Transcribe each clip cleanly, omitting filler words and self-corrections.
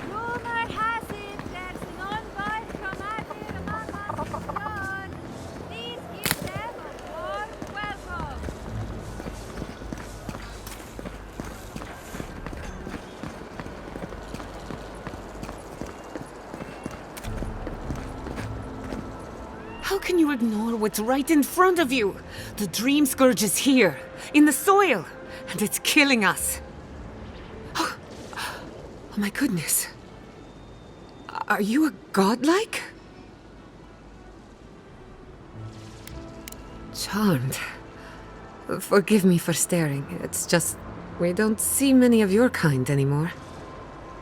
Rumor has it there's an envoy from Adir Mama's. Please give them a warm welcome. How can you ignore what's right in front of you? The Dream Scourge is here, in the soil, and it's killing us. Oh my goodness. Are you a godlike? Charmed. Forgive me for staring. It's just, we don't see many of your kind anymore.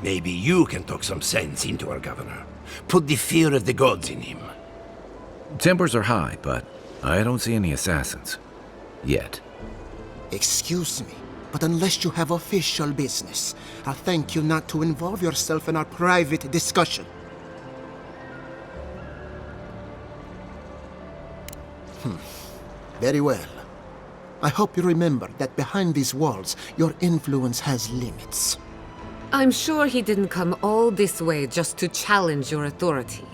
Maybe you can talk some sense into our governor. Put the fear of the gods in him. Tempers are high, but I don't see any assassins. Yet. Excuse me, but unless you have official business, I'll thank you not to involve yourself in our private discussion. Very well. I hope you remember that behind these walls, your influence has limits. I'm sure he didn't come all this way just to challenge your authority.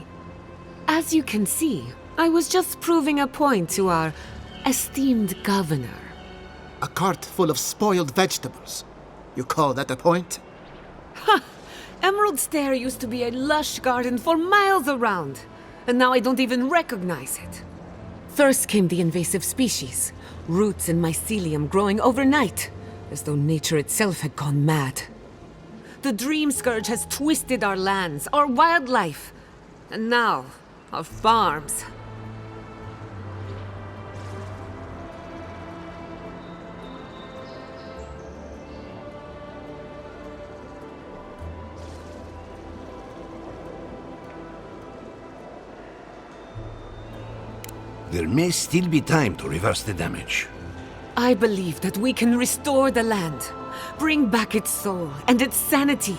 As you can see, I was just proving a point to our esteemed governor. A cart full of spoiled vegetables. You call that a point? Ha! Emerald Stair used to be a lush garden for miles around, and now I don't even recognize it. First came the invasive species, roots and mycelium growing overnight, as though nature itself had gone mad. The Dream Scourge has twisted our lands, our wildlife, and now our farms. There may still be time to reverse the damage. I believe that we can restore the land, bring back its soul and its sanity,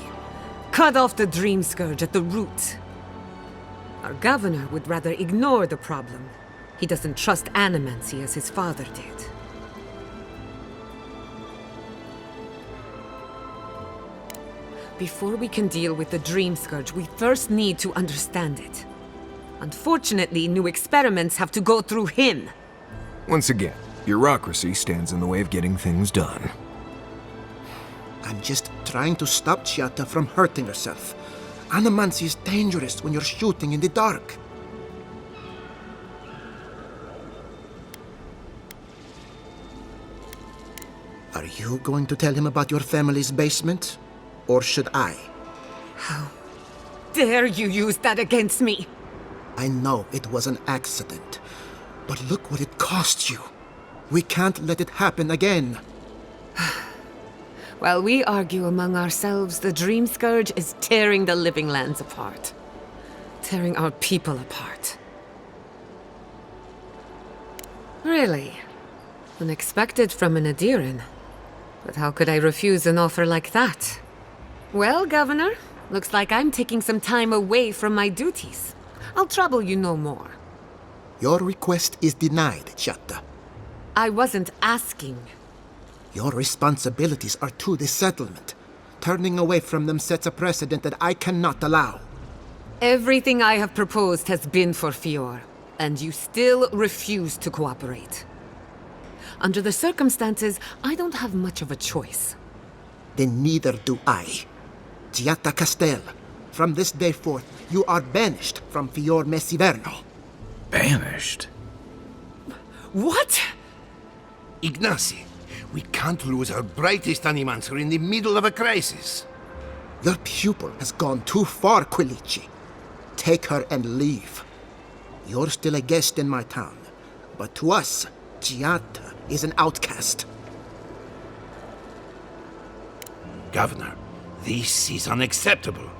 cut off the Dream Scourge at the root. Our governor would rather ignore the problem. He doesn't trust animancy as his father did. Before we can deal with the Dream Scourge, we first need to understand it. Unfortunately, new experiments have to go through him. Once again, bureaucracy stands in the way of getting things done. I'm just trying to stop Chiata from hurting herself. Animancy is dangerous when you're shooting in the dark. Are you going to tell him about your family's basement? Or should I? How dare you use that against me? I know it was an accident, but look what it cost you. We can't let it happen again. While we argue among ourselves, the Dream Scourge is tearing the living lands apart. Tearing our people apart. Really? Unexpected from an Adiran. But how could I refuse an offer like that? Well, Governor, looks like I'm taking some time away from my duties. I'll trouble you no more. Your request is denied, Chiata. I wasn't asking. Your responsibilities are to the settlement. Turning away from them sets a precedent that I cannot allow. Everything I have proposed has been for Fior, and you still refuse to cooperate. Under the circumstances, I don't have much of a choice. Then neither do I. Chiata Castel, from this day forth, you are banished from Fior Messiverno. Banished? What? Ignacy, we can't lose our brightest animancer in the middle of a crisis. Your pupil has gone too far, Quilici. Take her and leave. You're still a guest in my town, but to us, Chiata is an outcast. Governor, this is unacceptable.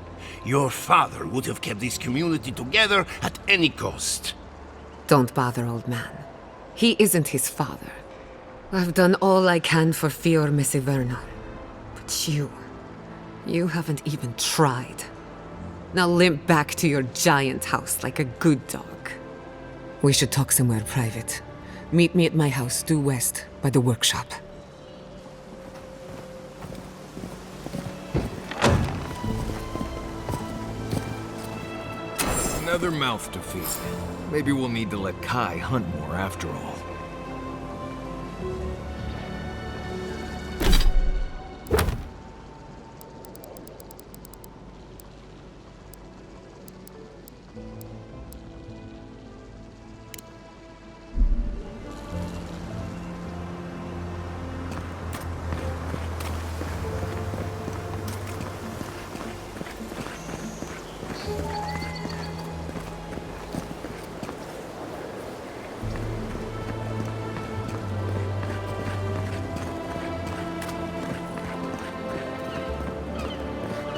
Your father would have kept this community together at any cost. Don't bother, old man. He isn't his father. I've done all I can for Fior Mesiverno. But you haven't even tried. Now limp back to your giant house like a good dog. We should talk somewhere private. Meet me at my house due west, by the workshop. Another mouth to feed. Maybe we'll need to let Kai hunt more after all.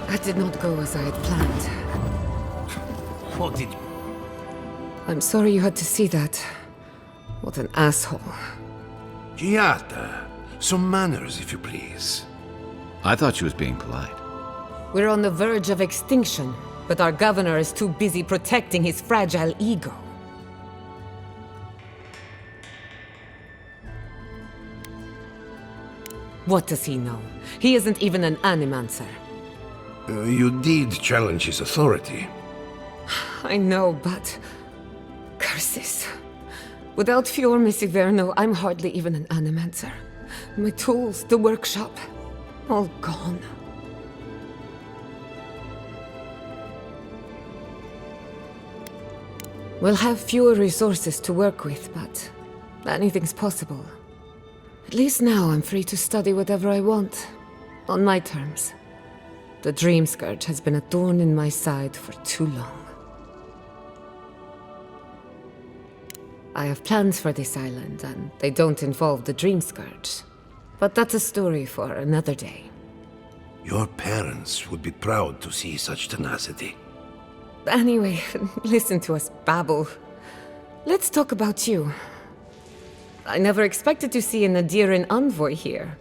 That did not go as I had planned. What did... I'm sorry you had to see that. What an asshole. Giata, some manners, if you please. I thought she was being polite. We're on the verge of extinction, but our governor is too busy protecting his fragile ego. What does he know? He isn't even an animancer. You did challenge his authority. I know, but... curses. Without Fior Mesiverno, I'm hardly even an animancer. My tools, the workshop, all gone. We'll have fewer resources to work with, but anything's possible. At least now I'm free to study whatever I want, on my terms. The Dream Scourge has been a thorn in my side for too long. I have plans for this island, and they don't involve the Dream Scourge. But that's a story for another day. Your parents would be proud to see such tenacity. Anyway, listen to us babble. Let's talk about you. I never expected to see an Adiran envoy here.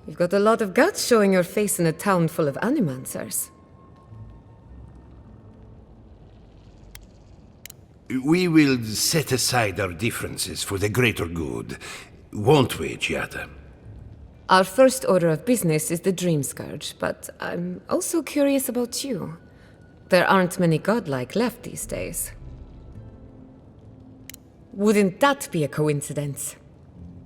You've got a lot of guts showing your face in a town full of animancers. We will set aside our differences for the greater good, won't we, Giata? Our first order of business is the Dream Scourge, but I'm also curious about you. There aren't many godlike left these days. Wouldn't that be a coincidence?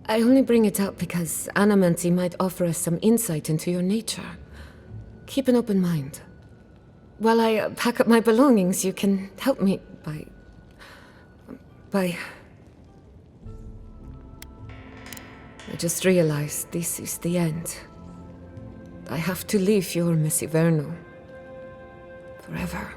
I only bring it up because Animancy might offer us some insight into your nature. Keep an open mind. While I pack up my belongings, you can help me by... I just realized this is the end. I have to leave Fior Mesiverno. Forever.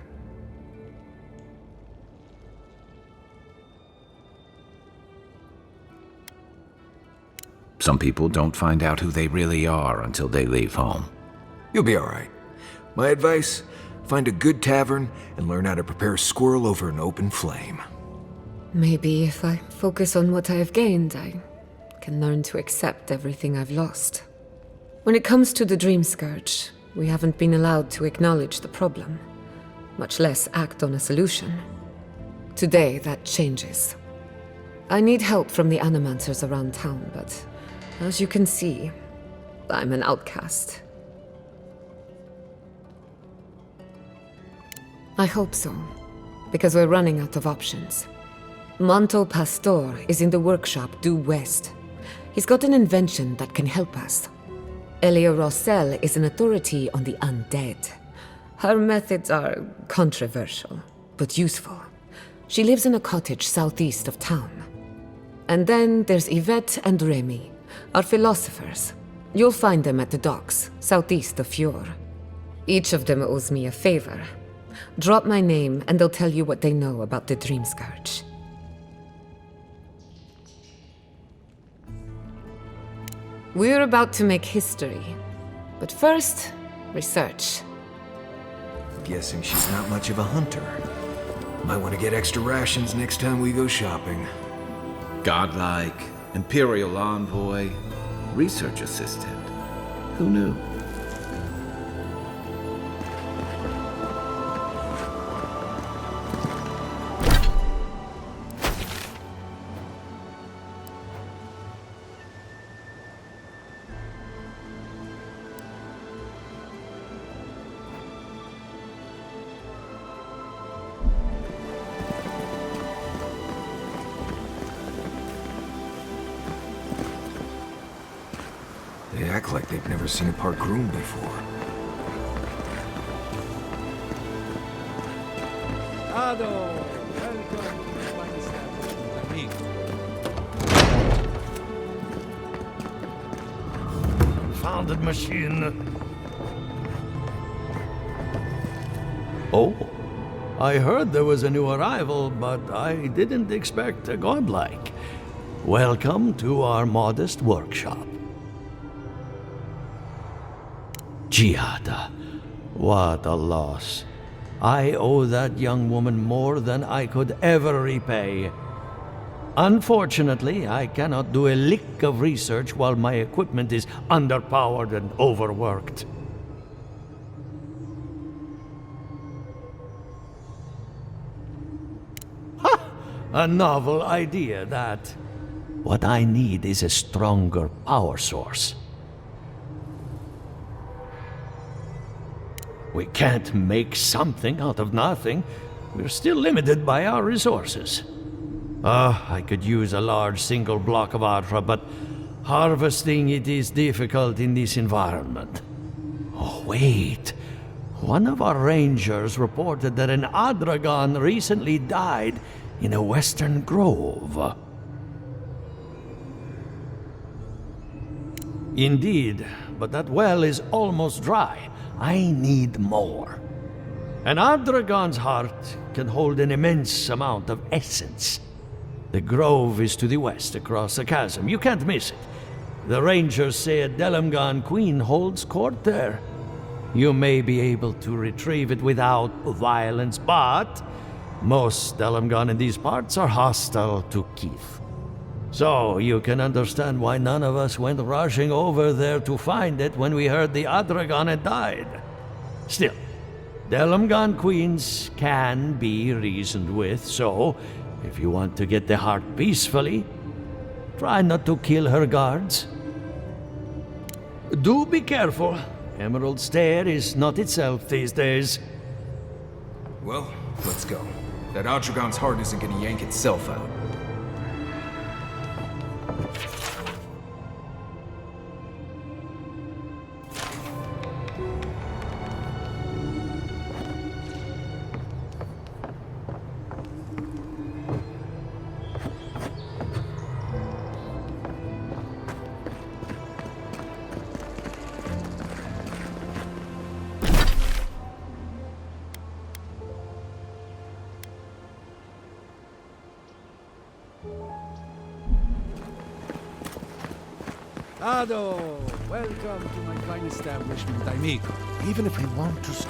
Some people don't find out who they really are until they leave home. You'll be alright. My advice, find a good tavern and learn how to prepare squirrel over an open flame. Maybe if I focus on what I have gained, I can learn to accept everything I've lost. When it comes to the Dream Scourge, we haven't been allowed to acknowledge the problem, much less act on a solution. Today, that changes. I need help from the animancers around town, but as you can see, I'm an outcast. I hope so, because we're running out of options. Manto Pastor is in the workshop due west. He's got an invention that can help us. Elia Rossell is an authority on the undead. Her methods are controversial, but useful. She lives in a cottage southeast of town. And then there's Yvette and Remy, our philosophers. You'll find them at the docks, southeast of Fjord. Each of them owes me a favor. Drop my name and they'll tell you what they know about the Dream Scourge. We're about to make history. But first, research. Guessing she's not much of a hunter. Might want to get extra rations next time we go shopping. Godlike, Imperial envoy, research assistant. Who knew? They act like they've never seen a park groomed before. Ado, welcome to the fine establishment, amigo. Founded machine. Oh, I heard there was a new arrival, but I didn't expect a godlike. Welcome to our modest workshop. Giada, what a loss. I owe that young woman more than I could ever repay. Unfortunately, I cannot do a lick of research while my equipment is underpowered and overworked. Ha! A novel idea, that. What I need is a stronger power source. We can't make something out of nothing. We're still limited by our resources. I could use a large single block of Atra, but harvesting it is difficult in this environment. Oh, wait. One of our rangers reported that an Adragon recently died in a western grove. Indeed, but that well is almost dry. I need more. An Adragon's heart can hold an immense amount of essence. The grove is to the west, across the chasm. You can't miss it. The rangers say a Delamgan queen holds court there. You may be able to retrieve it without violence, but most Delamgan in these parts are hostile to Keith. So you can understand why none of us went rushing over there to find it when we heard the Adragon had died. Still, Delamgan queens can be reasoned with, so if you want to get the heart peacefully, try not to kill her guards. Do be careful. Emerald Stair is not itself these days. Well, let's go. That Adragon's heart isn't gonna yank itself out. Ado, welcome to my fine establishment, amigo. Even if we want to...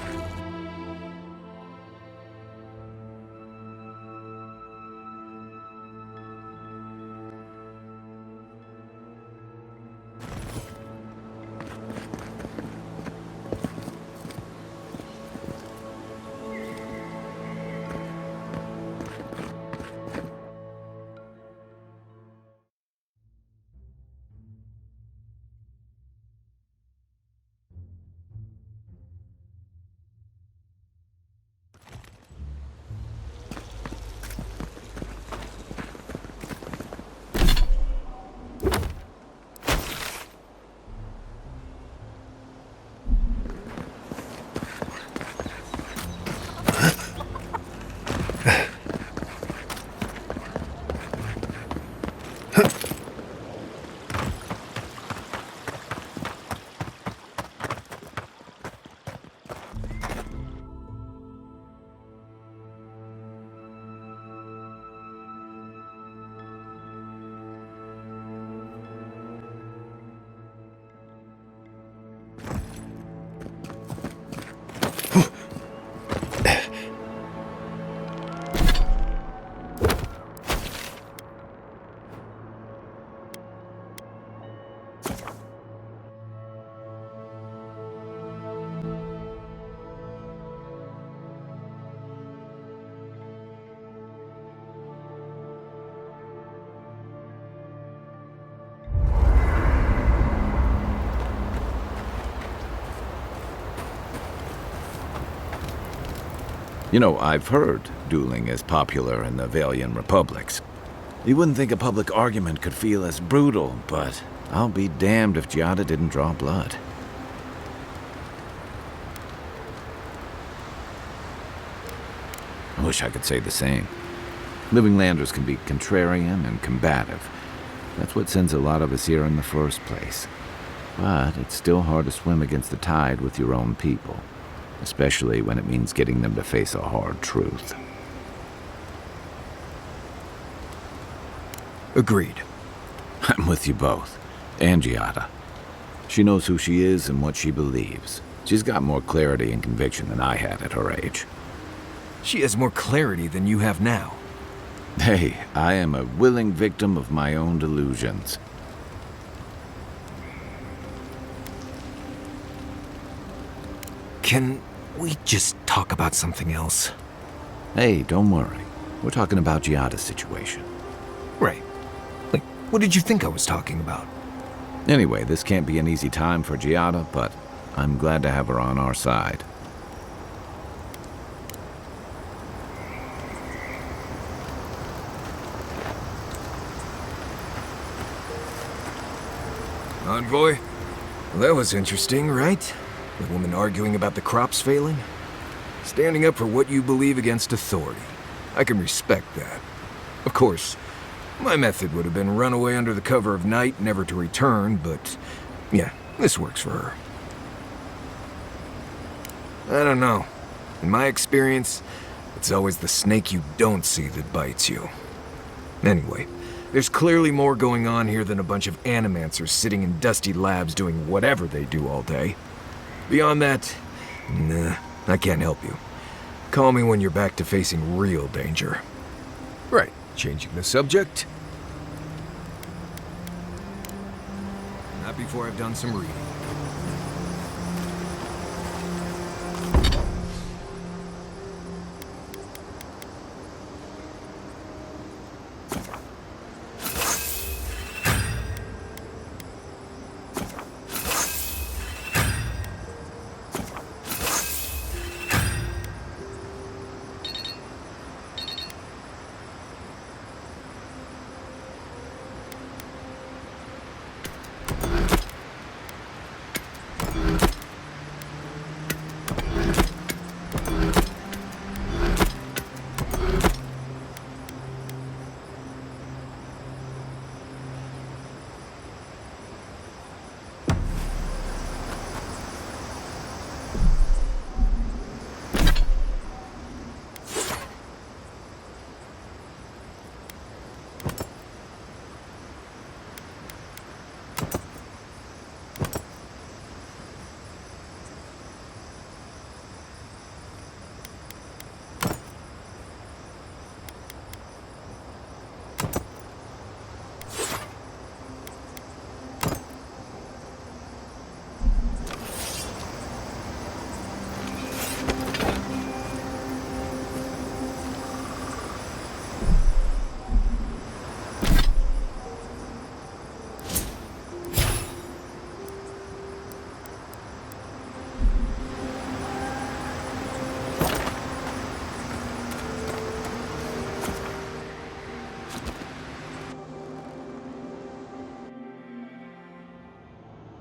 You know, I've heard dueling is popular in the Valian republics. You wouldn't think a public argument could feel as brutal, but I'll be damned if Giada didn't draw blood. I wish I could say the same. Living Landers can be contrarian and combative. That's what sends a lot of us here in the first place. But it's still hard to swim against the tide with your own people, especially when it means getting them to face a hard truth. Agreed. I'm with you both. And Giada. She knows who she is and what she believes. She's got more clarity and conviction than I had at her age. She has more clarity than you have now. Hey, I am a willing victim of my own delusions. Can we just talk about something else? Hey, don't worry. We're talking about Giada's situation. Right. Like, what did you think I was talking about? Anyway, this can't be an easy time for Giada, but I'm glad to have her on our side. Envoy? Well, that was interesting, right? The woman arguing about the crops failing? Standing up for what you believe against authority. I can respect that. Of course, my method would have been run away under the cover of night, never to return, but yeah, this works for her. I don't know. In my experience, it's always the snake you don't see that bites you. Anyway, there's clearly more going on here than a bunch of animancers sitting in dusty labs doing whatever they do all day. Beyond that, nah, I can't help you. Call me when you're back to facing real danger. Right, changing the subject? Not before I've done some reading.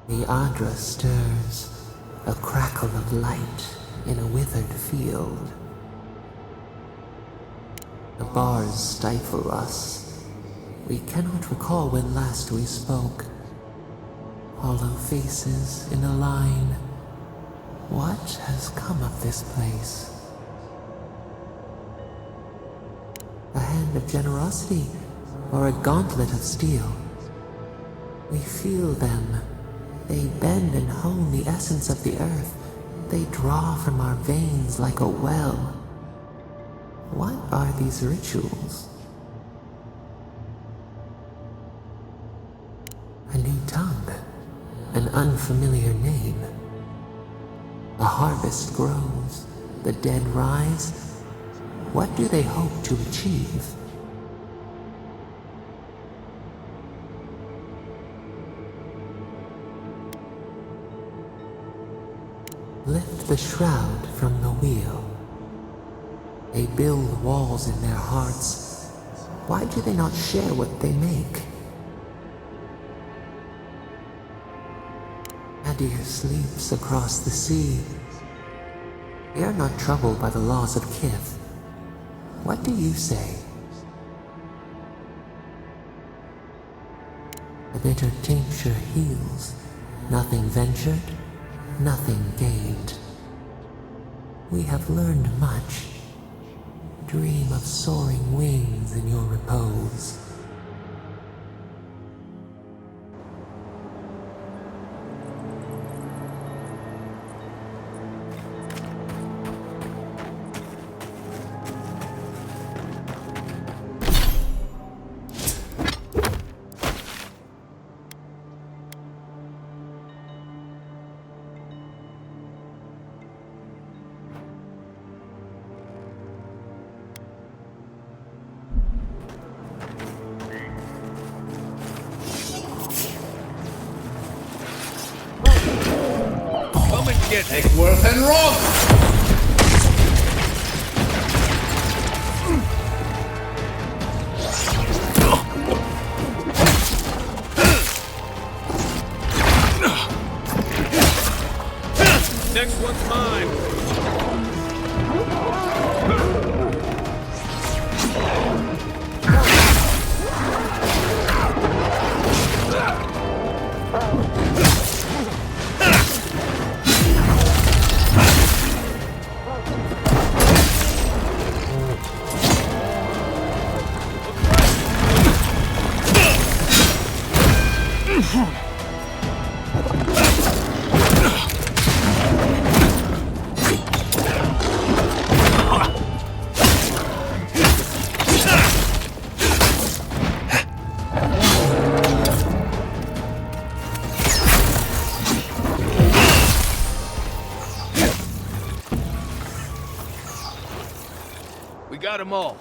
The Adra stirs, a crackle of light in a withered field. The bars stifle us. We cannot recall when last we spoke. Hollow faces in a line. What has come of this place? A hand of generosity or a gauntlet of steel? We feel them. They bend and hone the essence of the earth. They draw from our veins like a well. What are these rituals? A new tongue, an unfamiliar name. A harvest grows, the dead rise. What do they hope to achieve? Lift the shroud from the wheel. They build walls in their hearts. Why do they not share what they make? Adir sleeps across the sea. We are not troubled by the laws of Kith. What do you say? The bitter tincture heals. Nothing ventured, nothing gained. We have learned much. Dream of soaring wings in your repose. Worth and wrong! Next one's mine. We got them all.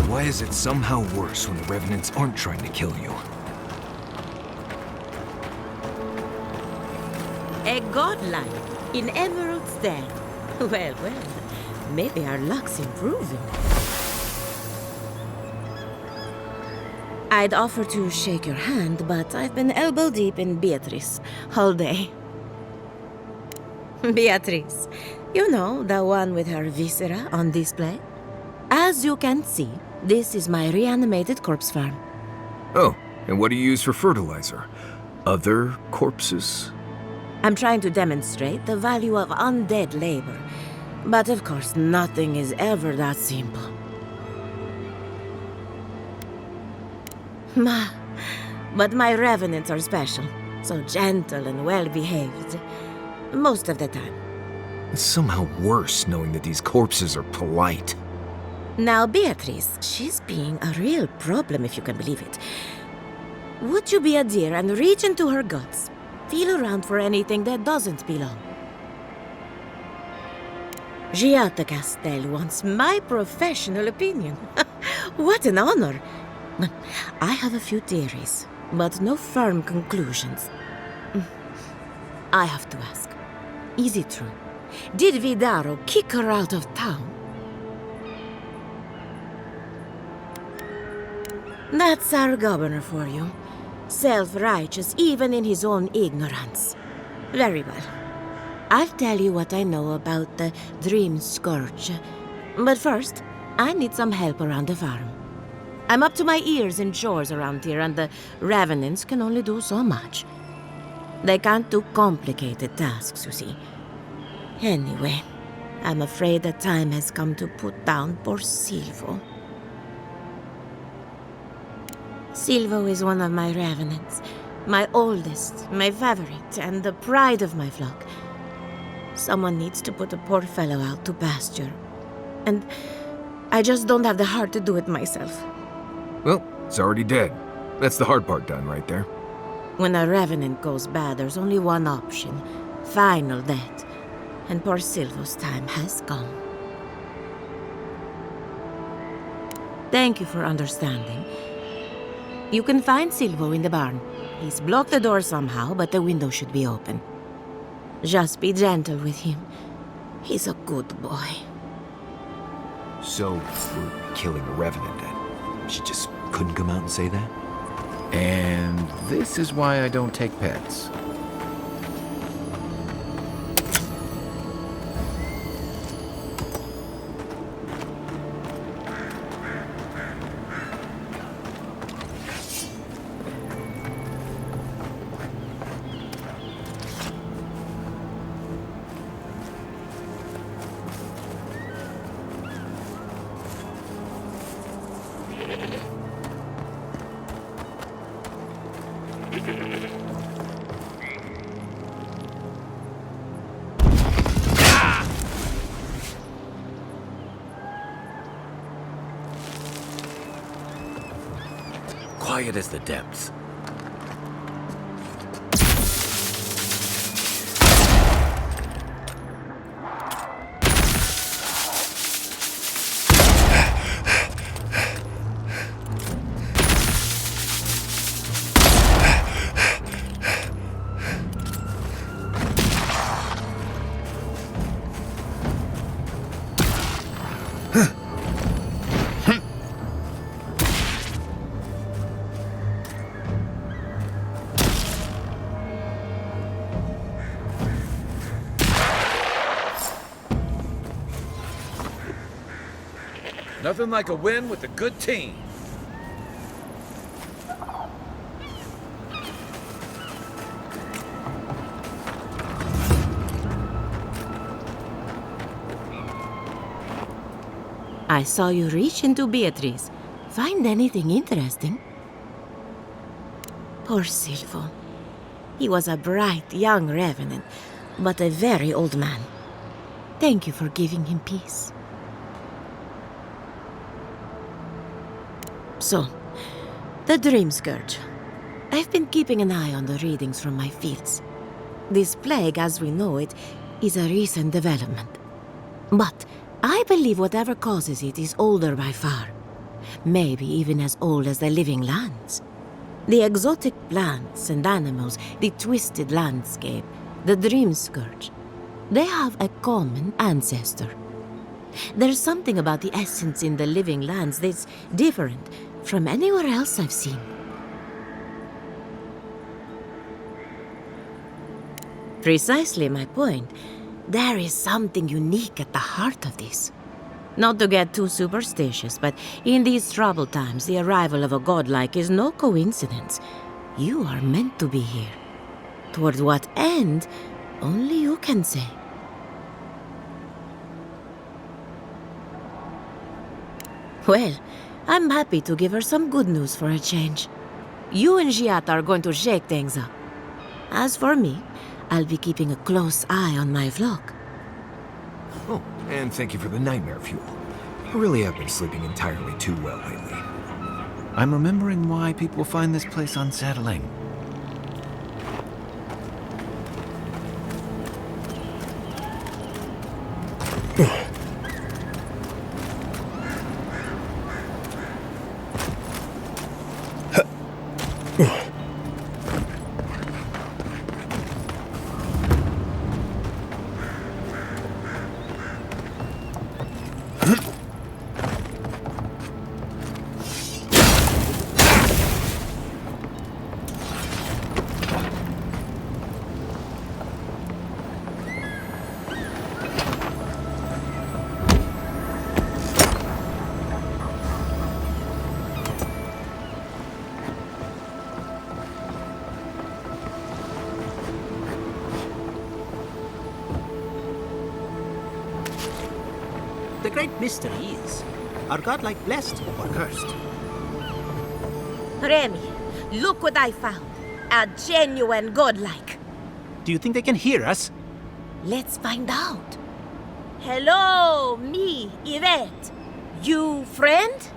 Why is it somehow worse when the Revenants aren't trying to kill you? A godlike in Emerald's Den. Well, well, maybe our luck's improving. I'd offer to shake your hand, but I've been elbow deep in Beatrice all day. Beatrice, you know, the one with her viscera on display? As you can see, this is my reanimated corpse farm. Oh, and what do you use for fertilizer? Other corpses? I'm trying to demonstrate the value of undead labor. But of course, nothing is ever that simple. But my revenants are special. So gentle and well-behaved. Most of the time. It's somehow worse knowing that these corpses are polite. Now, Beatrice, she's being a real problem if you can believe it. Would you be a dear and reach into her guts? Feel around for anything that doesn't belong. Giatta Castel wants my professional opinion. What an honor! I have a few theories, but no firm conclusions. I have to ask, is it true? Did Vidaro kick her out of town? That's our governor for you. Self-righteous even in his own ignorance. Very well. I'll tell you what I know about the Dream Scourge. But first, I need some help around the farm. I'm up to my ears in chores around here, and the Revenants can only do so much. They can't do complicated tasks, you see. Anyway, I'm afraid the time has come to put down poor Silvo. Silvo is one of my Revenants. My oldest, my favorite, and the pride of my flock. Someone needs to put the poor fellow out to pasture. And I just don't have the heart to do it myself. Well, it's already dead. That's the hard part done right there. When a Revenant goes bad, there's only one option. Final death. And poor Silvo's time has come. Thank you for understanding. You can find Silvo in the barn. He's blocked the door somehow, but the window should be open. Just be gentle with him. He's a good boy. So, we're killing a revenant then? She just couldn't come out and say that? And this is why I don't take pets. Quiet as the depths. Nothing like a win with a good team. I saw you reach into Beatrice. Find anything interesting? Poor Silvo. He was a bright young revenant, but a very old man. Thank you for giving him peace. So, the Dream Scourge. I've been keeping an eye on the readings from my fields. This plague, as we know it, is a recent development. But I believe whatever causes it is older by far. Maybe even as old as the living lands. The exotic plants and animals, the twisted landscape, the Dream Scourge. They have a common ancestor. There's something about the essence in the living lands that's different from anywhere else I've seen. Precisely my point. There is something unique at the heart of this. Not to get too superstitious, but in these troubled times, the arrival of a godlike is no coincidence. You are meant to be here. Toward what end, only you can say. Well, I'm happy to give her some good news for a change. You and Giat are going to shake things up. As for me, I'll be keeping a close eye on my flock. Oh, and thank you for the nightmare fuel. I really have been sleeping entirely too well lately. I'm remembering why people find this place unsettling. The great mystery is, are godlike blessed or cursed? Remy, look what I found. A genuine godlike. Do you think they can hear us? Let's find out. Hello, me, Yvette. You friend?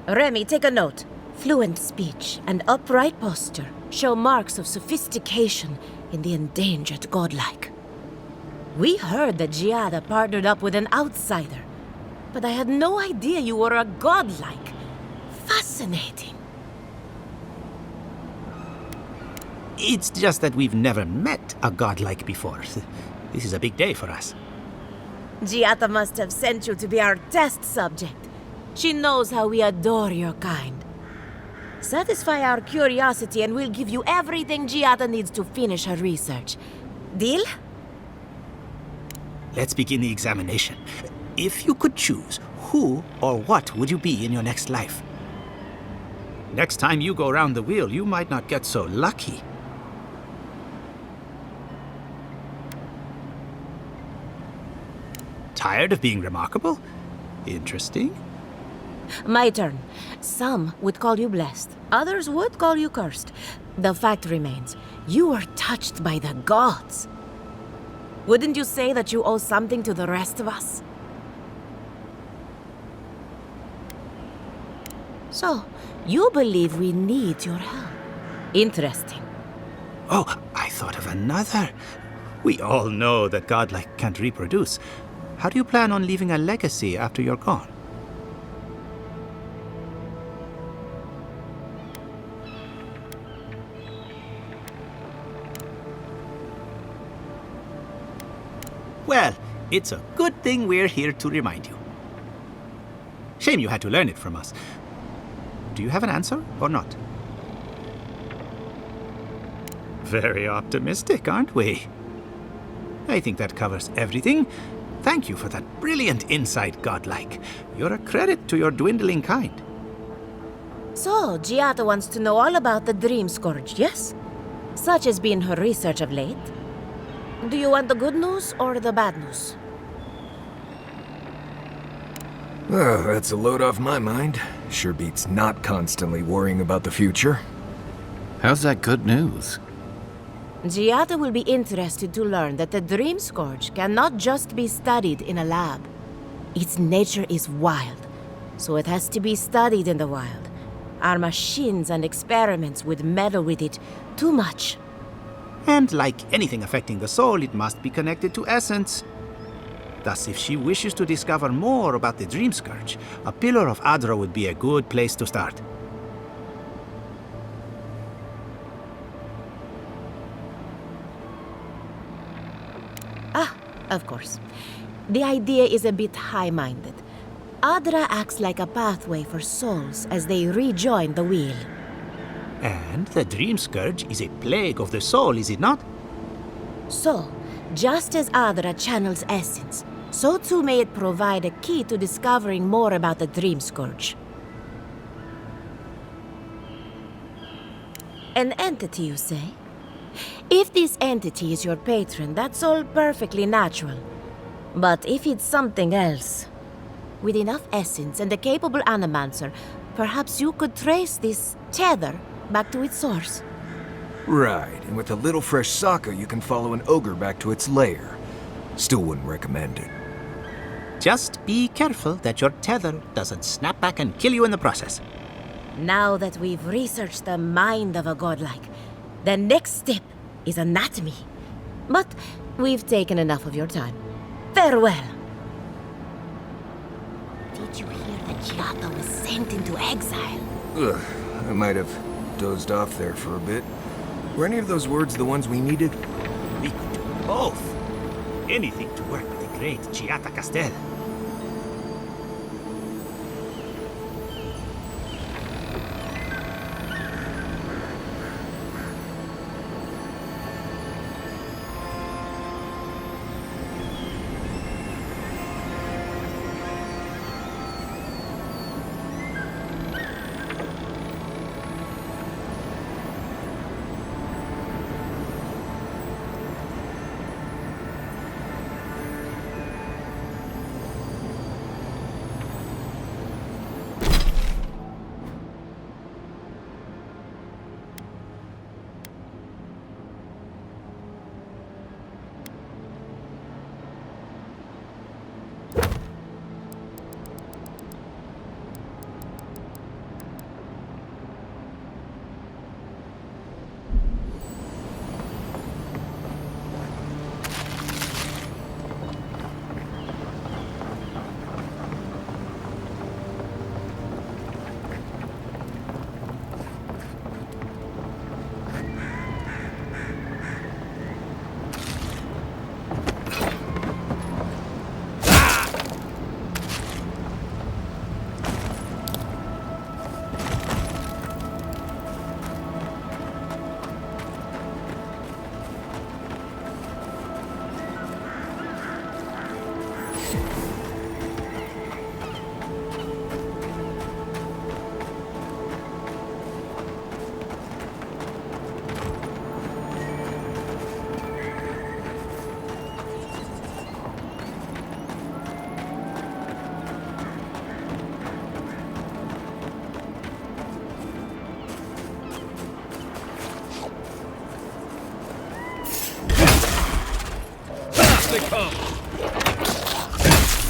Remy, take a note. Fluent speech and upright posture show marks of sophistication in the endangered godlike. We heard that Giada partnered up with an outsider, But I had no idea you were a godlike. Fascinating. It's just that we've never met a godlike before. This is a big day for us. Giata must have sent you to be our test subject. She knows how we adore your kind. Satisfy our curiosity and we'll give you everything Giata needs to finish her research. Deal? Let's begin the examination. If you could choose, who or what would you be in your next life? Next time you go round the wheel, you might not get so lucky. Tired of being remarkable? Interesting. My turn. Some would call you blessed. Others would call you cursed. The fact remains, you were touched by the gods. Wouldn't you say that you owe something to the rest of us? So, you believe we need your help. Interesting. Oh, I thought of another. We all know that godlike can't reproduce. How do you plan on leaving a legacy after you're gone? Well, it's a good thing we're here to remind you. Shame you had to learn it from us. Do you have an answer or not? Very optimistic, aren't we? I think that covers everything. Thank you for that brilliant insight, godlike. You're a credit to your dwindling kind. So, Giata wants to know all about the Dream Scourge, yes? Such has been her research of late. Do you want the good news or the bad news? Oh, that's a load off my mind. Sure beats not constantly worrying about the future. How's that good news? Giata will be interested to learn that the Dream Scourge cannot just be studied in a lab. Its nature is wild, so it has to be studied in the wild. Our machines and experiments would meddle with it too much. And like anything affecting the soul, it must be connected to essence. Thus, if she wishes to discover more about the Dream Scourge, a Pillar of Adra would be a good place to start. Of course. The idea is a bit high-minded. Adra acts like a pathway for souls as they rejoin the wheel. And the Dream Scourge is a plague of the soul, is it not? So, just as Adra channels essence, so too may it provide a key to discovering more about the Dream Scourge. An entity, you say? If this entity is your patron, that's all perfectly natural. But if it's something else, with enough essence and a capable animancer, perhaps you could trace this tether back to its source. Right, and with a little fresh sake, you can follow an ogre back to its lair. Still wouldn't recommend it. Just be careful that your tether doesn't snap back and kill you in the process. Now that we've researched the mind of a godlike, the next step is anatomy. But we've taken enough of your time. Farewell. Did you hear that Giata was sent into exile? Ugh, I might have dozed off there for a bit. Were any of those words the ones we needed? We could do both. Anything to work with the great Giata Castel. They come!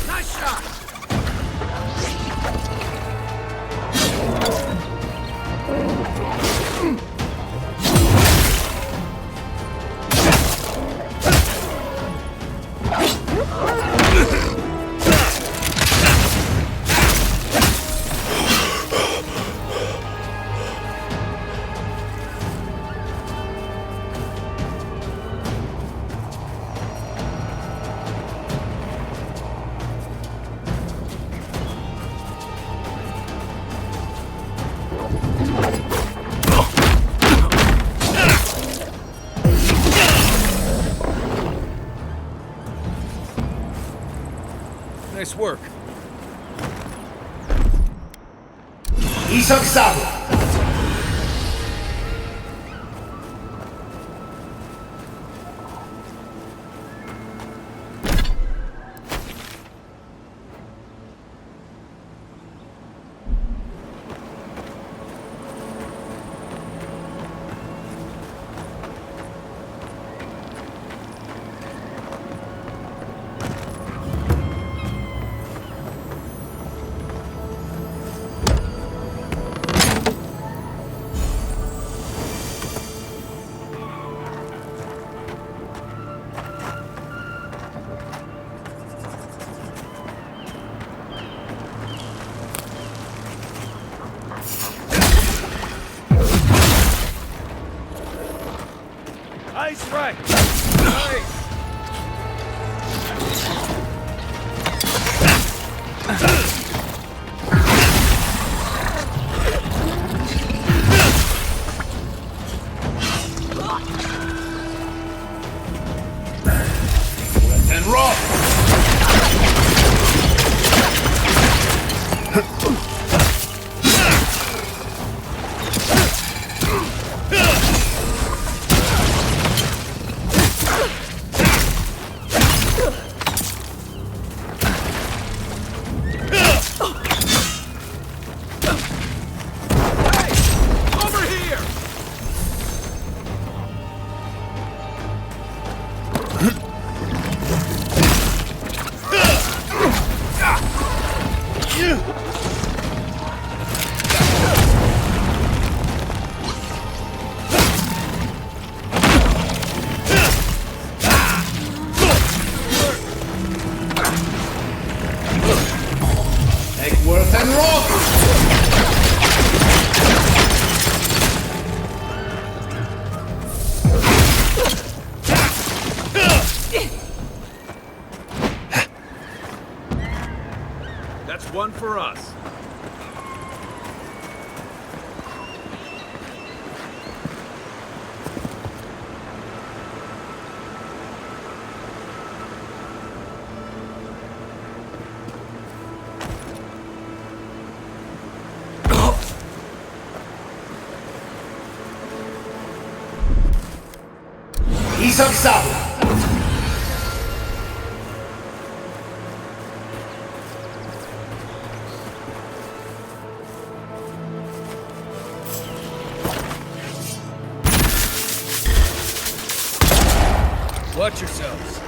Nice shot! Nice work. Isang sabo! Nice right! Nice! And roll! And roll! That's one for us. Isang sabo! Watch yourselves.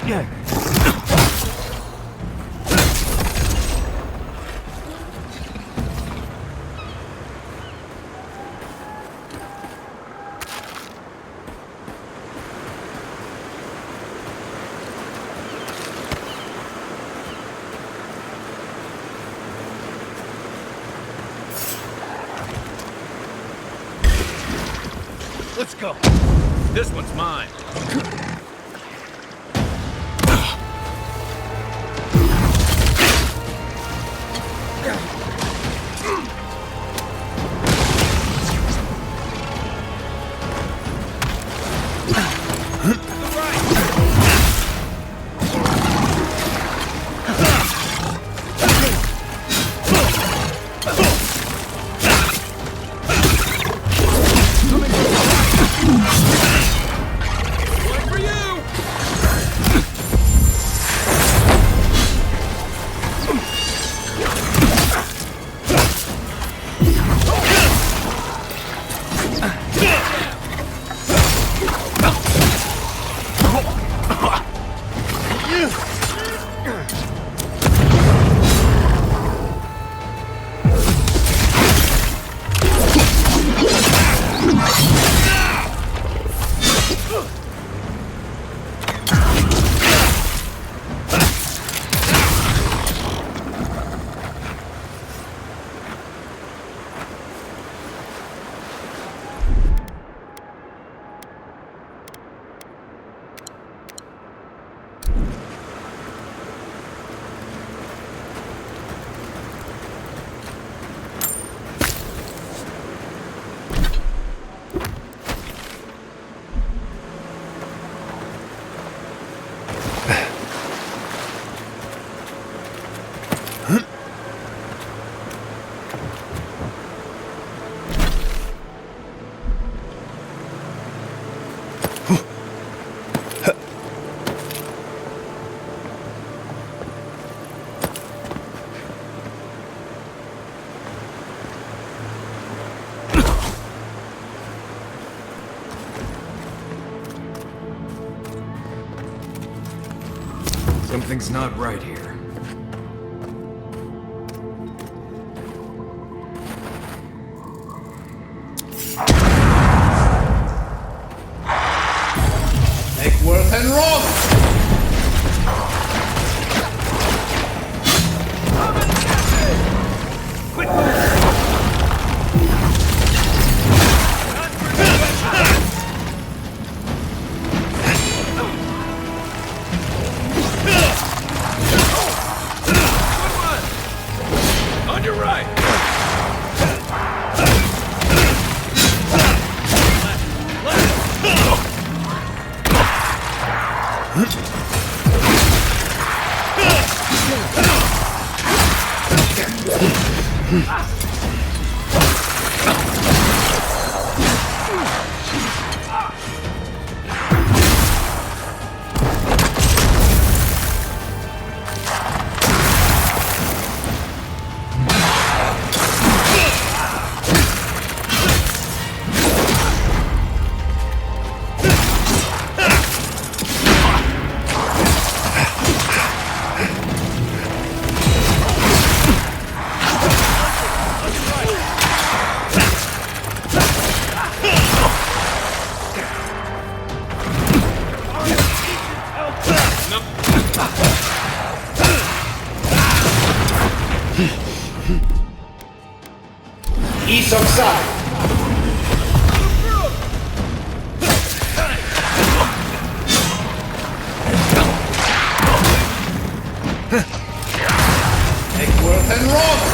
Yeah. go. This one's mine. Something's not right here. Make worth and roll! On your right! East of side. Make worth and roll!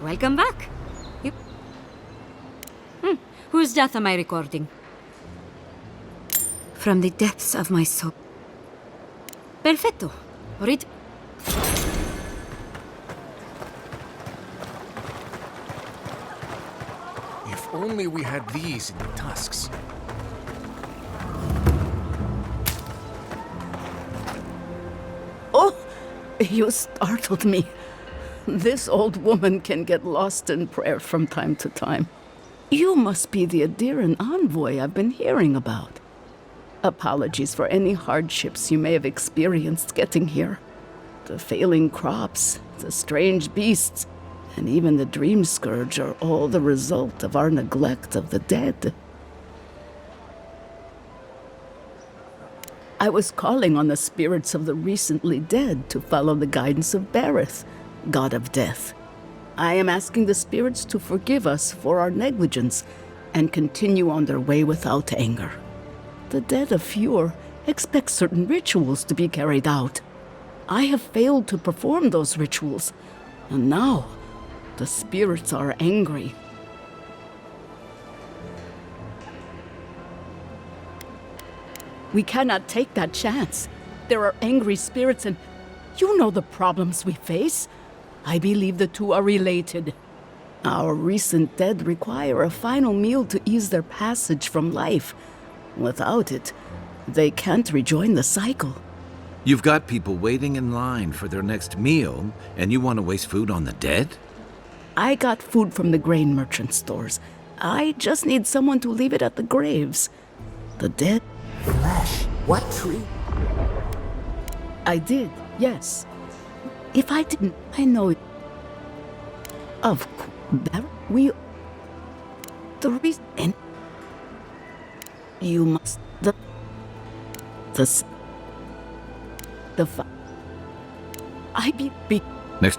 Welcome back. You... Whose death am I recording? From the depths of my soul. Perfetto. Read. If only we had these in the tusks. Oh, you startled me. This old woman can get lost in prayer from time to time. You must be the Adiran envoy I've been hearing about. Apologies for any hardships you may have experienced getting here. The failing crops, the strange beasts, and even the dream scourge are all the result of our neglect of the dead. I was calling on the spirits of the recently dead to follow the guidance of Bareth, god of death. I am asking the spirits to forgive us for our negligence and continue on their way without anger. The dead of Fjord expect certain rituals to be carried out. I have failed to perform those rituals, and now the spirits are angry. We cannot take that chance. There are angry spirits and you know the problems we face. I believe the two are related. Our recent dead require a final meal to ease their passage from life. Without it, they can't rejoin the cycle. You've got people waiting in line for their next meal, and you want to waste food on the dead? I got food from the grain merchant stores. I just need someone to leave it at the graves. The dead... Flesh. What tree? I did, yes. If I didn't, I know it. Of course, that we... The reason... And you must... The... I be... Next.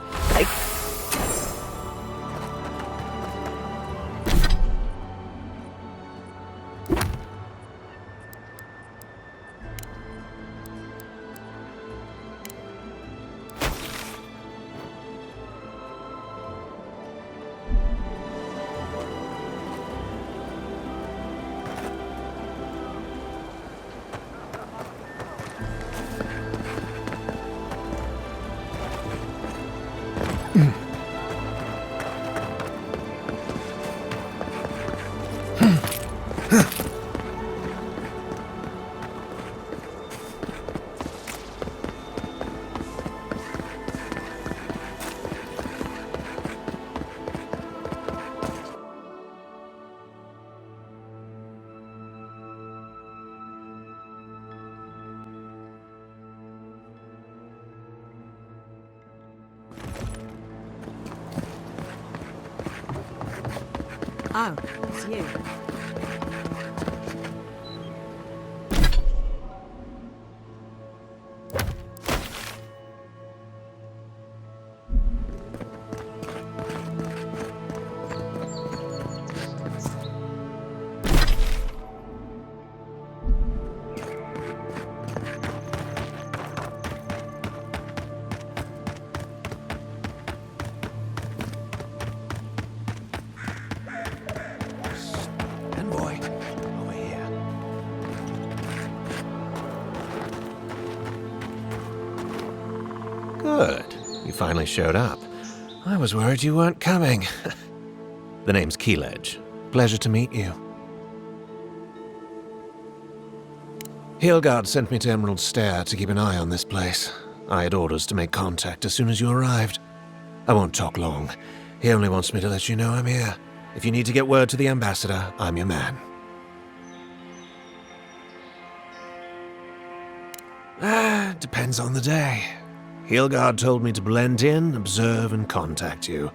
Oh, it's you. Good. You finally showed up. I was worried you weren't coming. The name's Keeledge. Pleasure to meet you. Hilgard sent me to Emerald Stair to keep an eye on this place. I had orders to make contact as soon as you arrived. I won't talk long. He only wants me to let you know I'm here. If you need to get word to the ambassador, I'm your man. Depends on the day. Hilgard told me to blend in, observe, and contact you.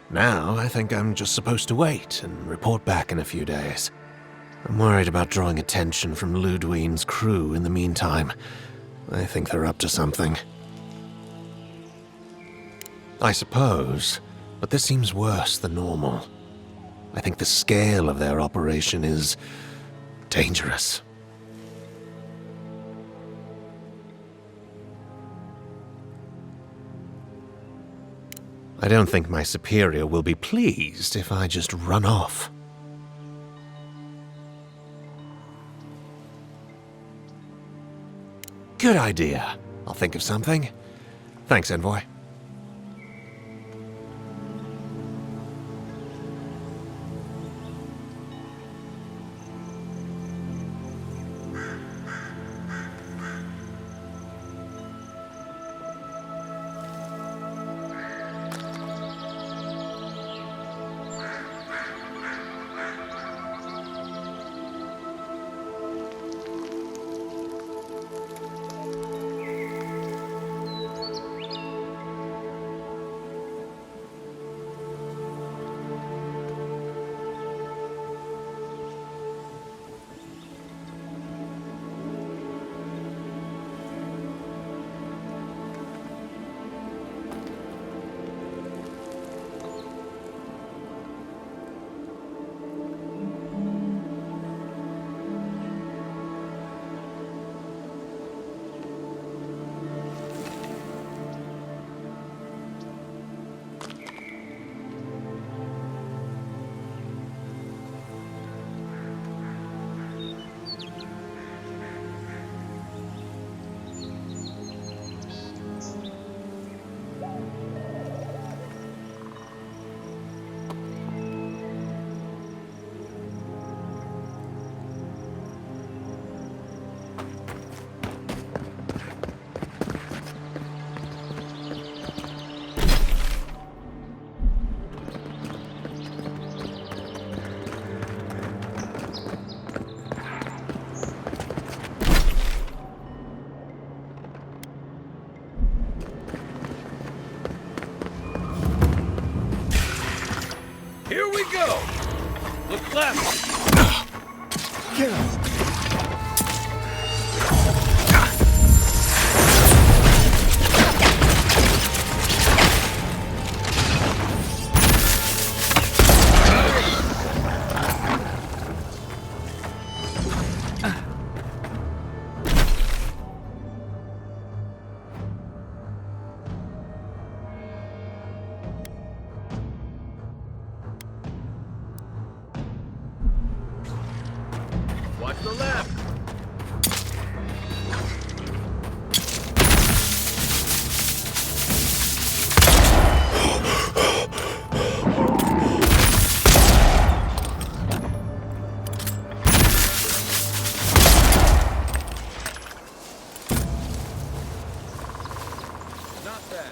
Now, I think I'm just supposed to wait and report back in a few days. I'm worried about drawing attention from Ludwine's crew in the meantime. I think they're up to something. I suppose, but this seems worse than normal. I think the scale of their operation is dangerous. I don't think my superior will be pleased if I just run off. Good idea. I'll think of something. Thanks, Envoy. Here we go! Look left! Watch the left! Not bad.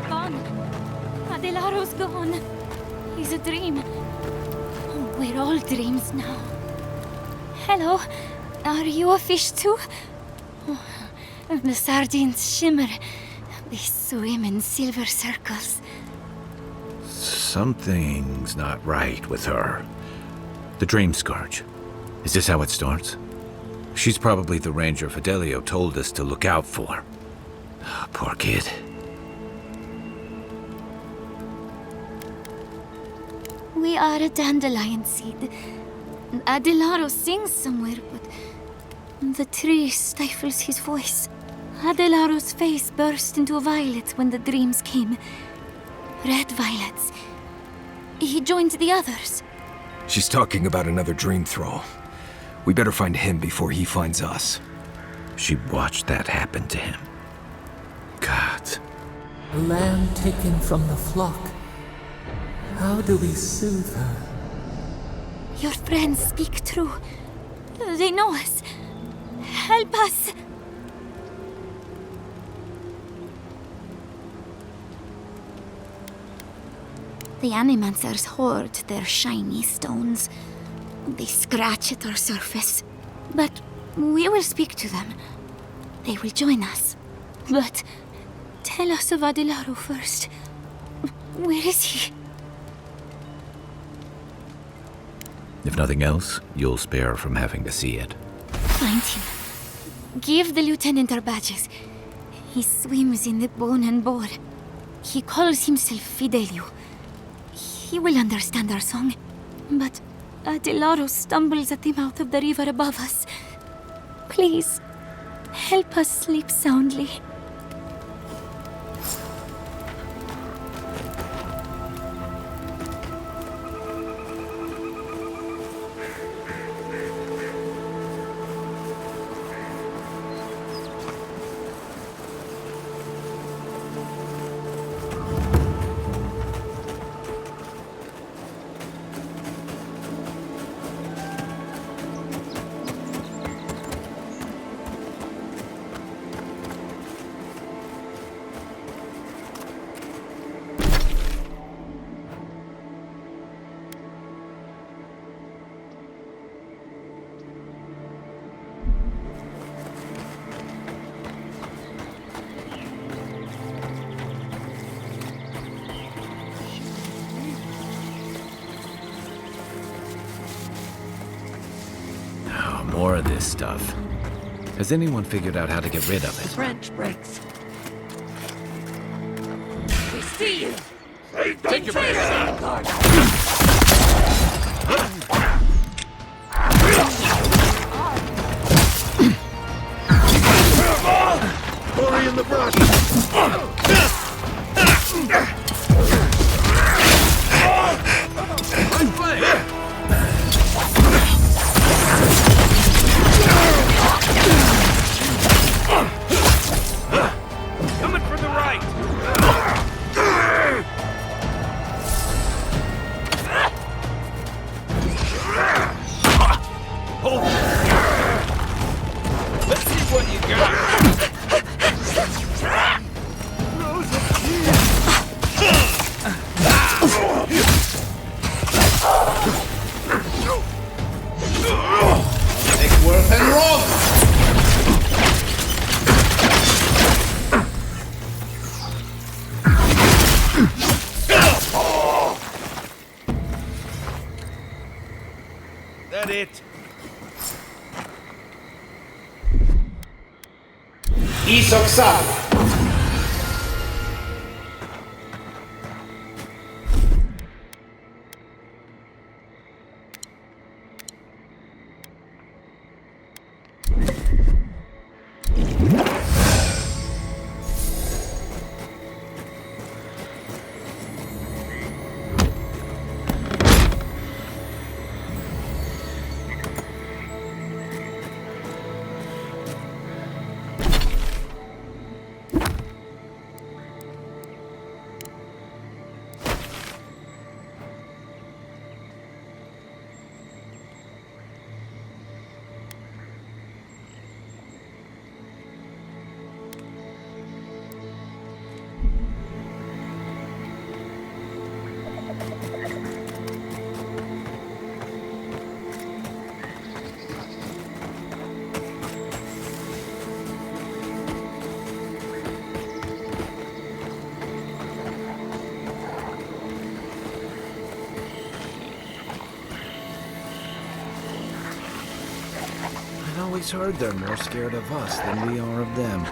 Gone. Adelaro's gone. He's a dream. We're all dreams now. Hello. Are you a fish too? Oh, the sardines shimmer. They swim in silver circles. Something's not right with her. The Dream Scourge. Is this how it starts? She's probably the ranger Fidelio told us to look out for. Poor kid. We are a dandelion seed. Adelaro sings somewhere, but the tree stifles his voice. Adelaro's face burst into violets when the dreams came. Red violets. He joined the others. She's talking about another dream thrall. We better find him before he finds us. She watched that happen to him. God. A lamb taken from the flock. How do we soothe her? Your friends speak true. They know us. Help us! The Animancers hoard their shiny stones. They scratch at our surface. But we will speak to them. They will join us. But Tell us of Adelaro first. Where is he? If nothing else, you'll spare from having to see it. Find him. Give the lieutenant our badges. He swims in the bone and boar. He calls himself Fidelio. He will understand our song. But Adelaro stumbles at the mouth of the river above us. Please, help us sleep soundly. More of this stuff. Has anyone figured out how to get rid of it? Branch breaks. We see you! Take your best guard. Hurry in the brush! Coming from the right! Let's see what you got! Take worth and roll! That it? Isoxal! I'd always heard they're more scared of us than we are of them.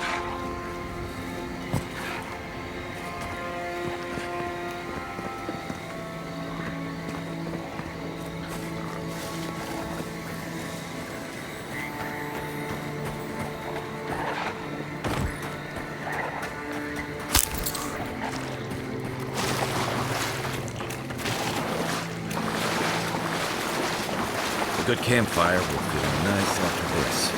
A good campfire will feel nice after this.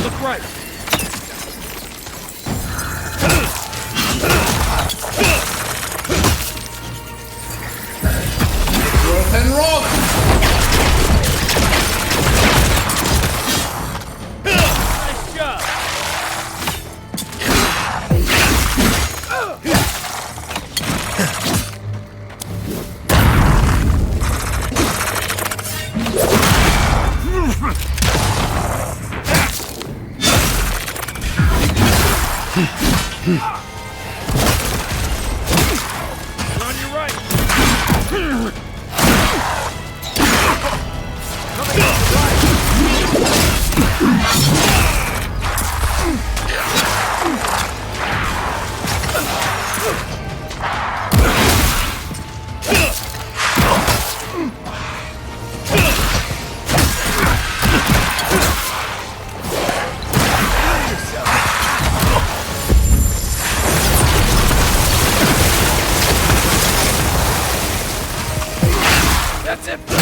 Look right! Worth and roll! On your right. That's it for me.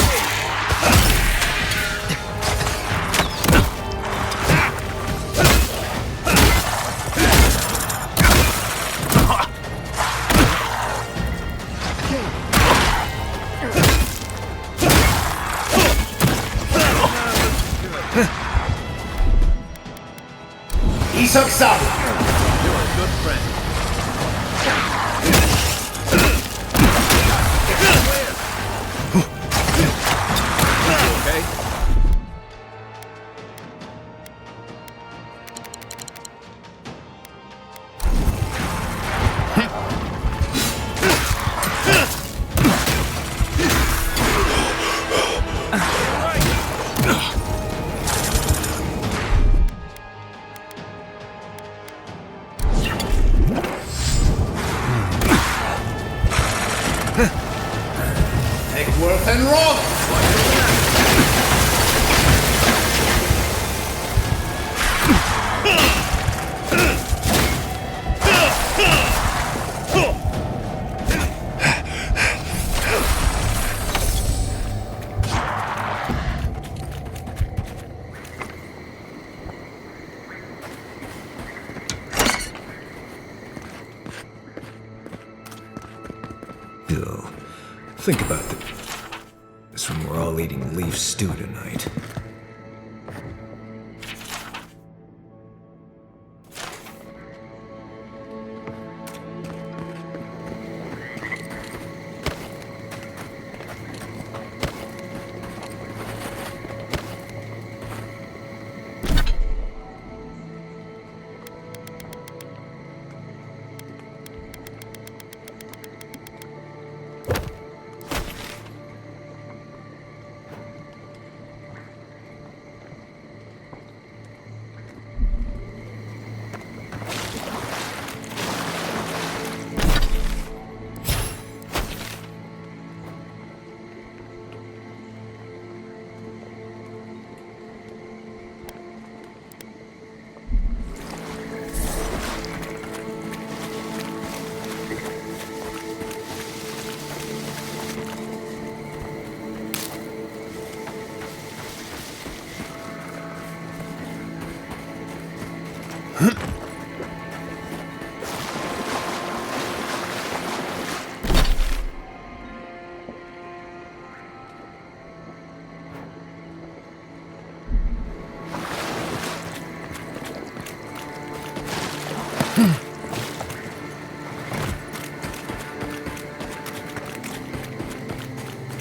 Isak Sala, you're a good friend. Okay? Take worth and roll! Ew. Think about this when we're all eating leaf stew tonight.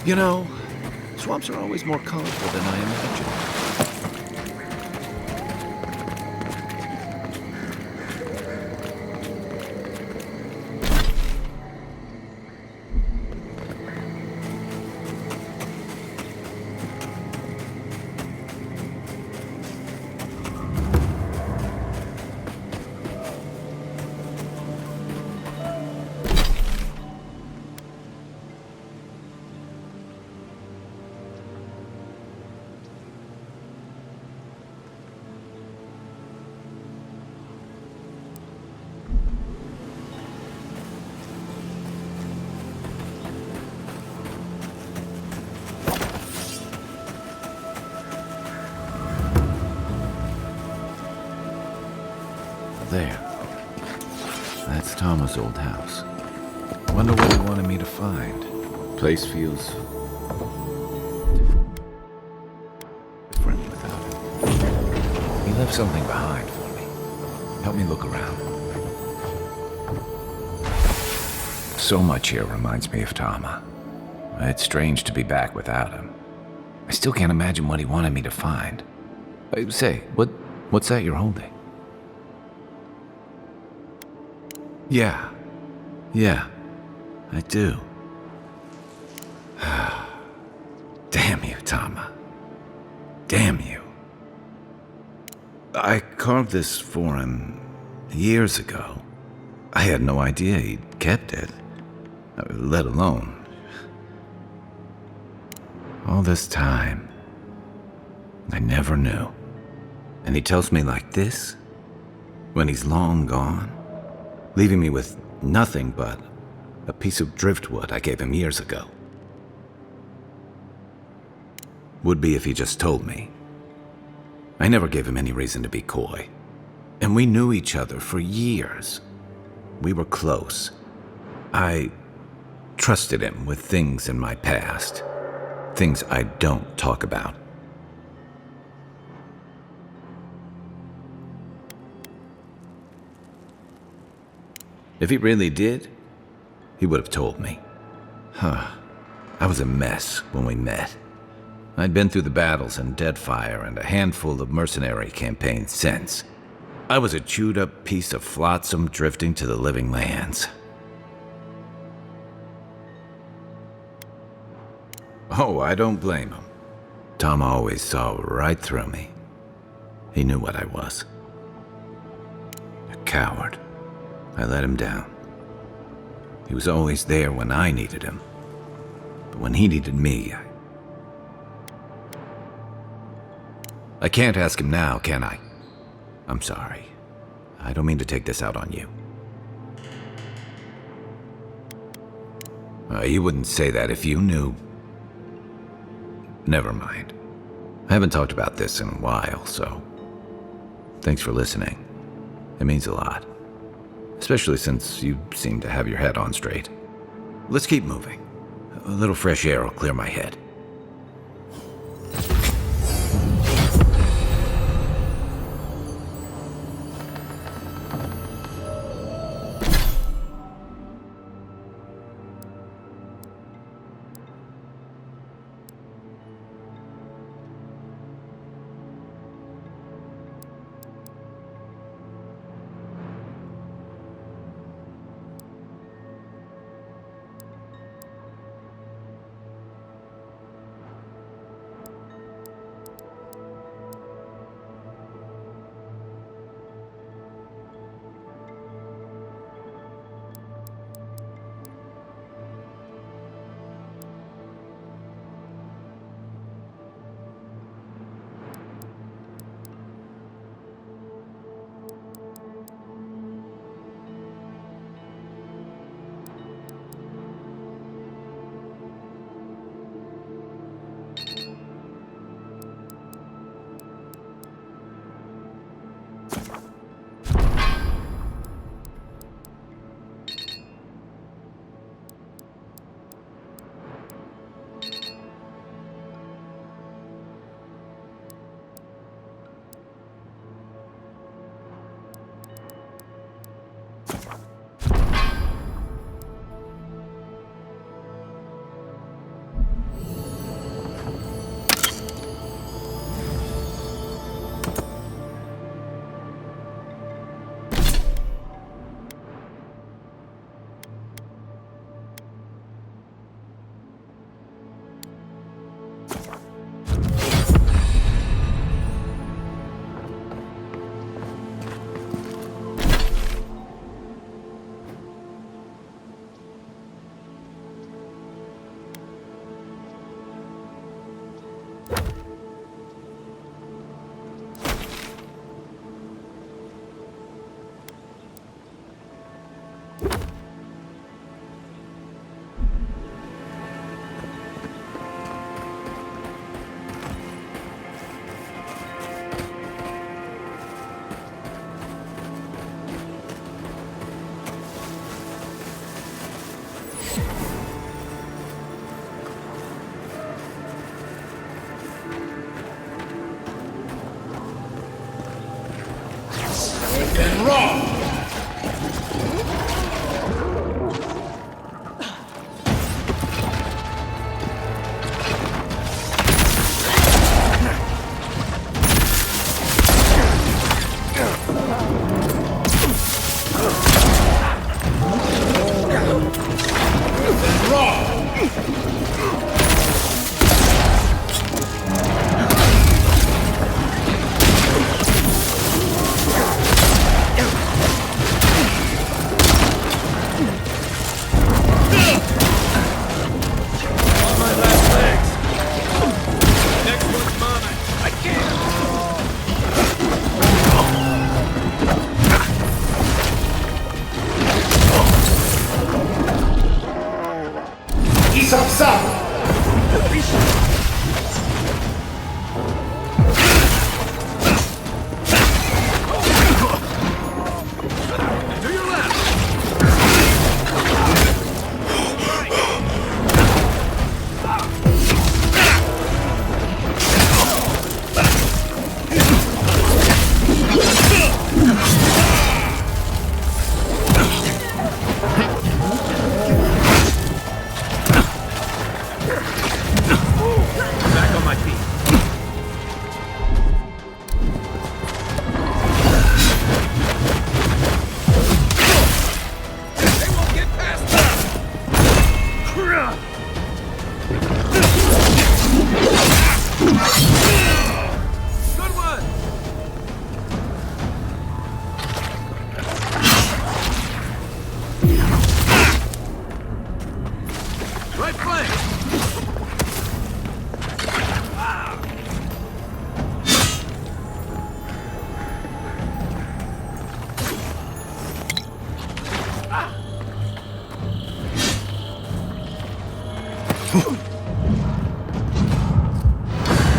You know, swamps are always more colorful than I imagined. There. That's Thomas' old house. Wonder what he wanted me to find. Place feels different without him. He left something behind for me. Help me look around. So much here reminds me of Tama. It's strange to be back without him. I still can't imagine what he wanted me to find. Say, what's that you're holding? Yeah, I do. Damn you, Tama. Damn you. I carved this for him years ago. I had no idea he'd kept it, let alone. All this time, I never knew. And he tells me like this, when he's long gone, leaving me with nothing but a piece of driftwood I gave him years ago. Would be if he just told me. I never gave him any reason to be coy. And we knew each other for years. We were close. I trusted him with things in my past. Things I don't talk about. If he really did, he would have told me. I was a mess when we met. I'd been through the battles in Deadfire and a handful of mercenary campaigns since. I was a chewed-up piece of flotsam drifting to the living lands. Oh, I don't blame him. Tom always saw right through me. He knew what I was. A coward. I let him down. He was always there when I needed him. But when he needed me, I can't ask him now, can I? I'm sorry. I don't mean to take this out on you. You wouldn't say that if you knew. Never mind. I haven't talked about this in a while, so thanks for listening. It means a lot. Especially since you seem to have your head on straight. Let's keep moving. A little fresh air will clear my head.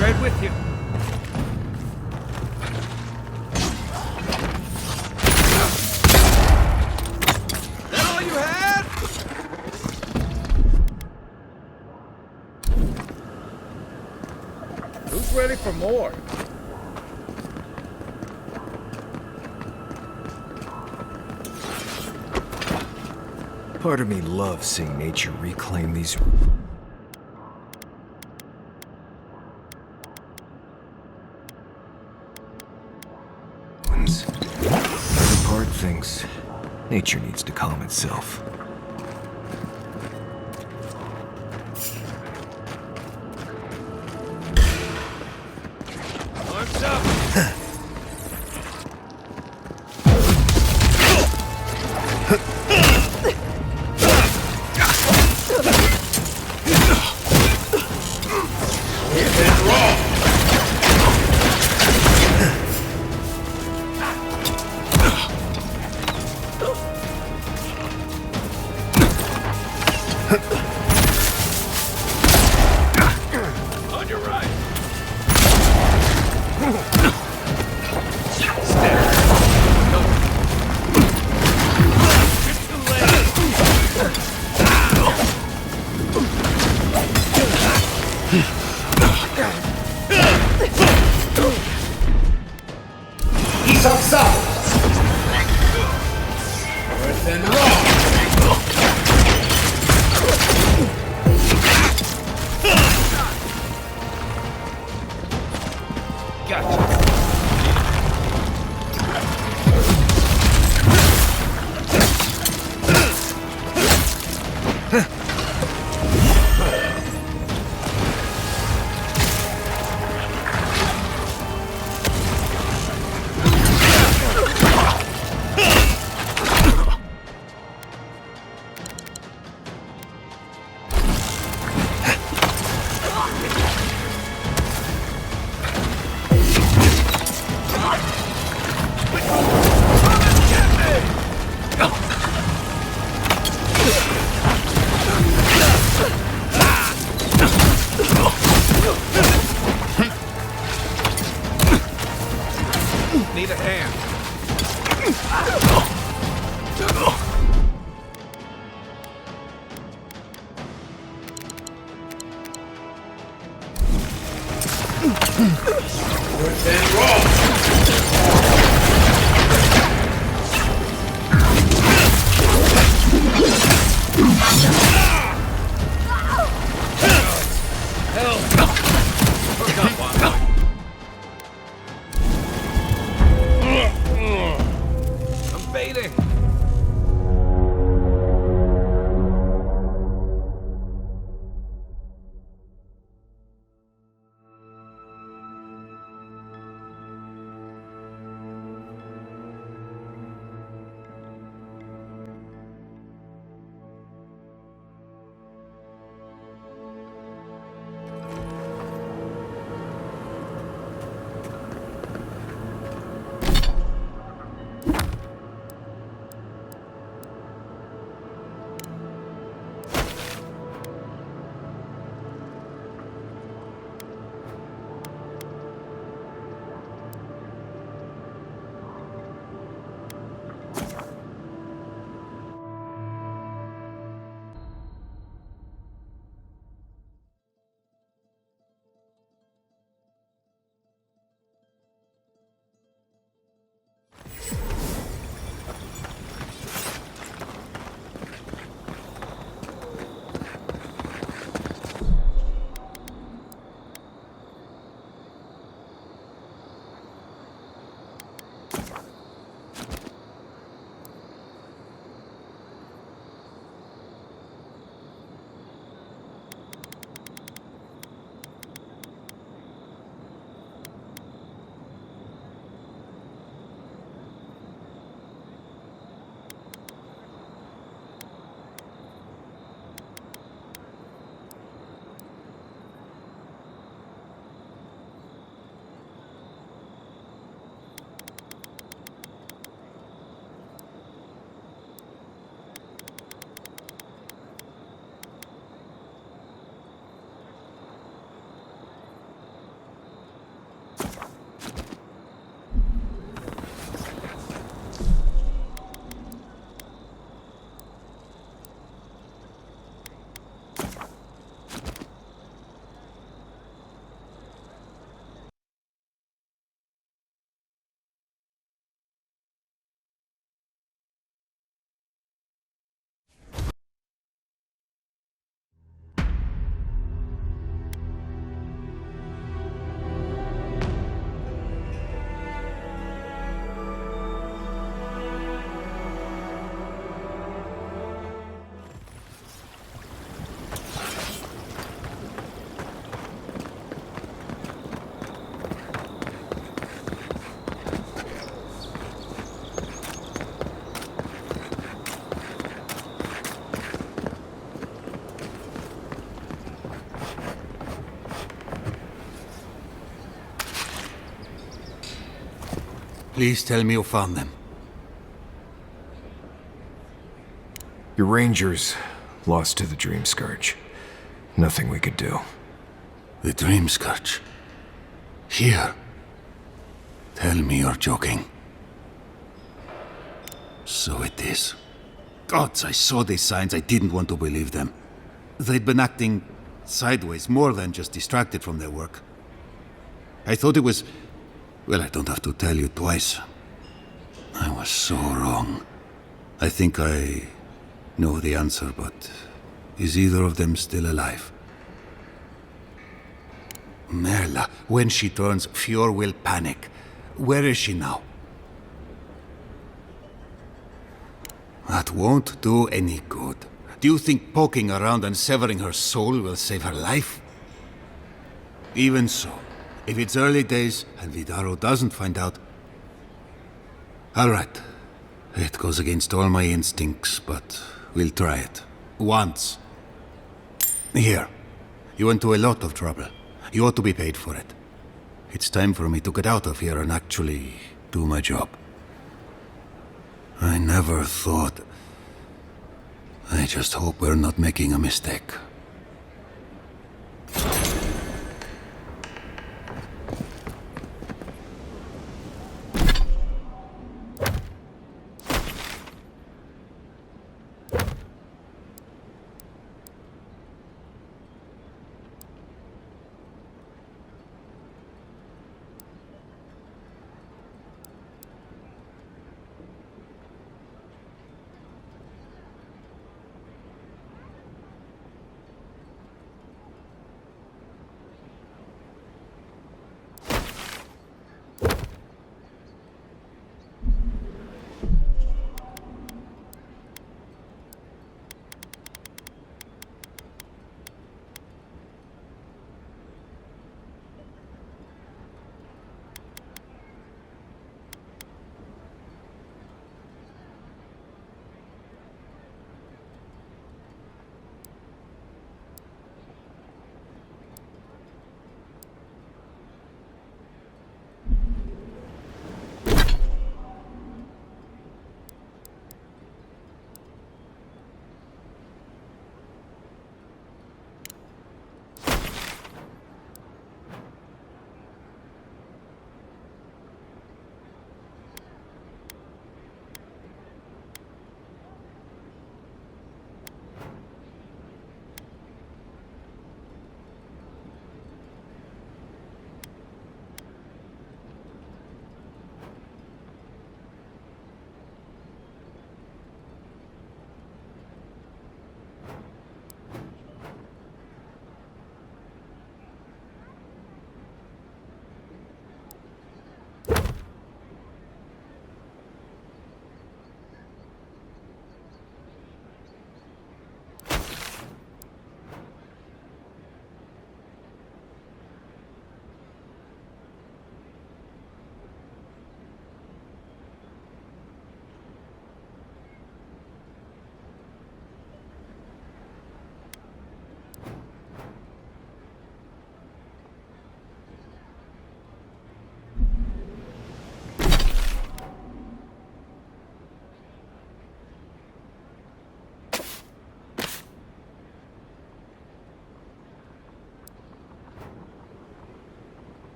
Right with you. That all you had? Who's ready for more? Part of me loves seeing nature reclaim these... The part thinks nature needs to calm itself. Arms up! On your right! He's outside! Worse and wrong! Need a hand. Worse and wrong! Hell! Forgot one. I'm baiting. Please tell me you found them. Your rangers lost to the Dream Scourge. Nothing we could do. The Dream Scourge? Here? Tell me you're joking. So it is. Gods, I saw these signs. I didn't want to believe them. They'd been acting sideways, more than just distracted from their work. I thought it was... Well, I don't have to tell you twice. I was so wrong. I think I know the answer, but is either of them still alive? Merla, when she turns, Fior will panic. Where is she now? That won't do any good. Do you think poking around and severing her soul will save her life? Even so, if it's early days and Vidaro doesn't find out... All right. It goes against all my instincts, but we'll try it. Once. Here. You went to a lot of trouble. You ought to be paid for it. It's time for me to get out of here and actually do my job. I never thought... I just hope we're not making a mistake.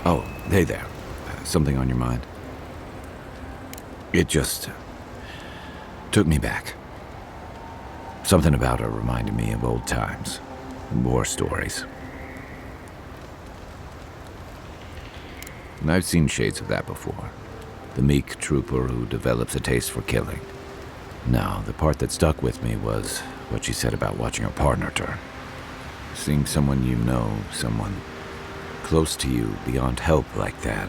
Oh, hey there. Something on your mind? It just took me back. Something about her reminded me of old times, war stories. And I've seen shades of that before. The meek trooper who develops a taste for killing. No, the part that stuck with me was what she said about watching her partner turn. Seeing someone you know, someone close to you, beyond help like that.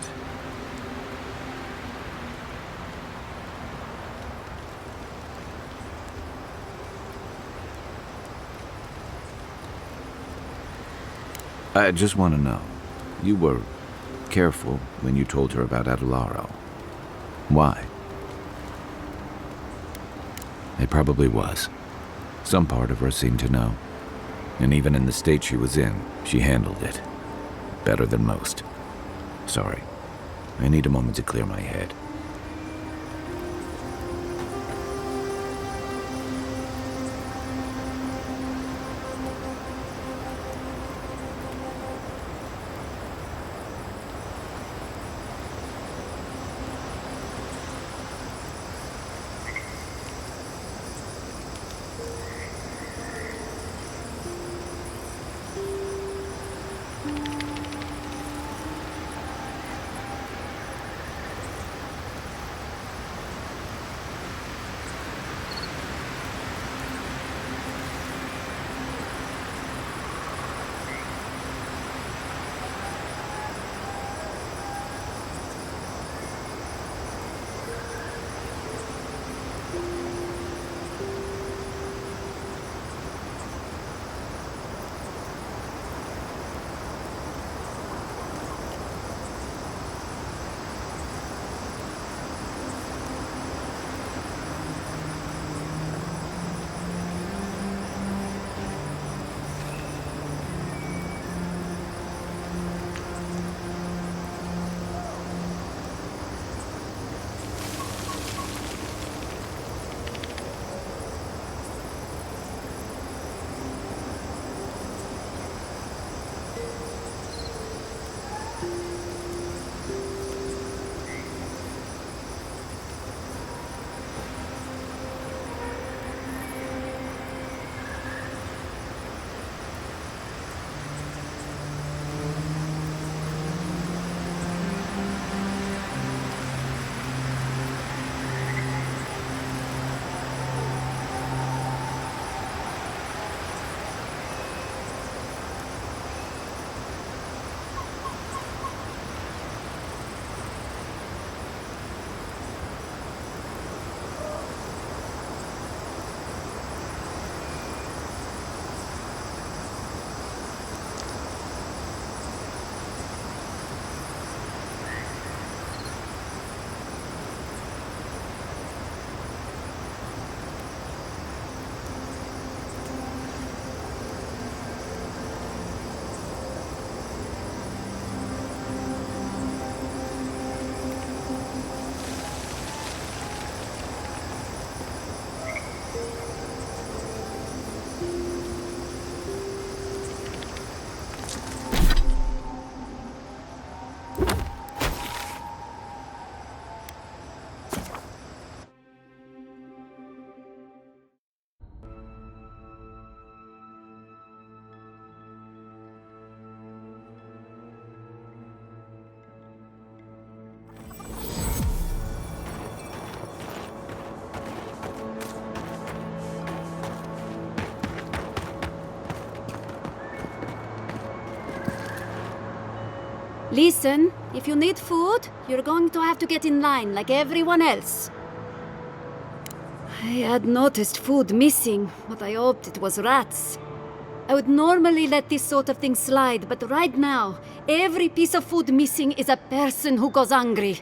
I just want to know. You were careful when you told her about Adelaro. Why? It probably was. Some part of her seemed to know. And even in the state she was in, she handled it. Better than most. Sorry. I need a moment to clear my head. Listen, if you need food, you're going to have to get in line like everyone else. I had noticed food missing, but I hoped it was rats. I would normally let this sort of thing slide, but right now, every piece of food missing is a person who goes hungry.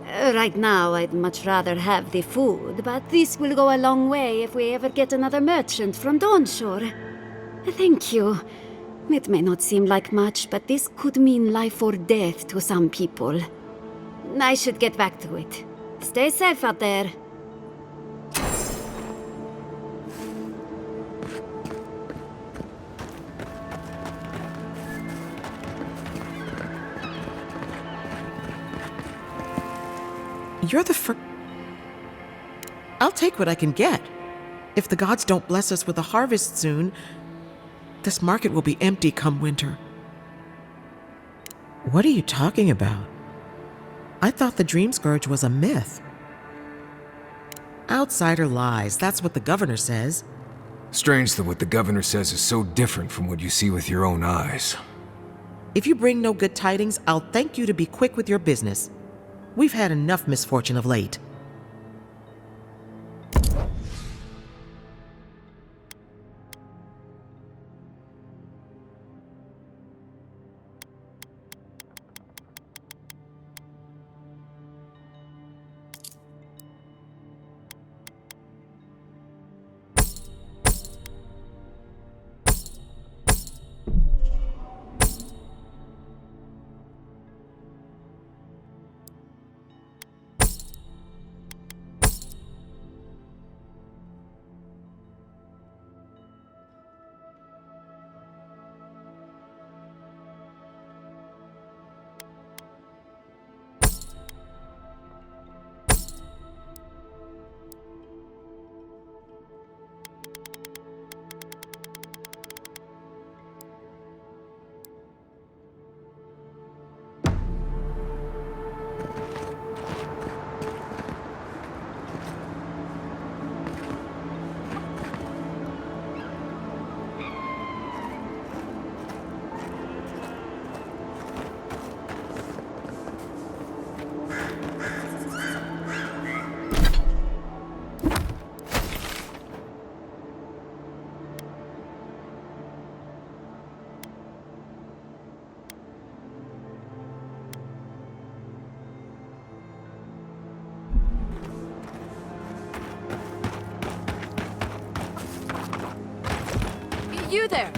Right now, I'd much rather have the food, but this will go a long way if we ever get another merchant from Dawnshore. Thank you. It may not seem like much, but this could mean life or death to some people. I should get back to it. Stay safe out there. You're the I'll take what I can get. If the gods don't bless us with a harvest soon, this market will be empty come winter. What are you talking about? I thought the Dream Scourge was a myth. Outsider lies, that's what the governor says. Strange that what the governor says is so different from what you see with your own eyes. If you bring no good tidings, I'll thank you to be quick with your business. We've had enough misfortune of late. there!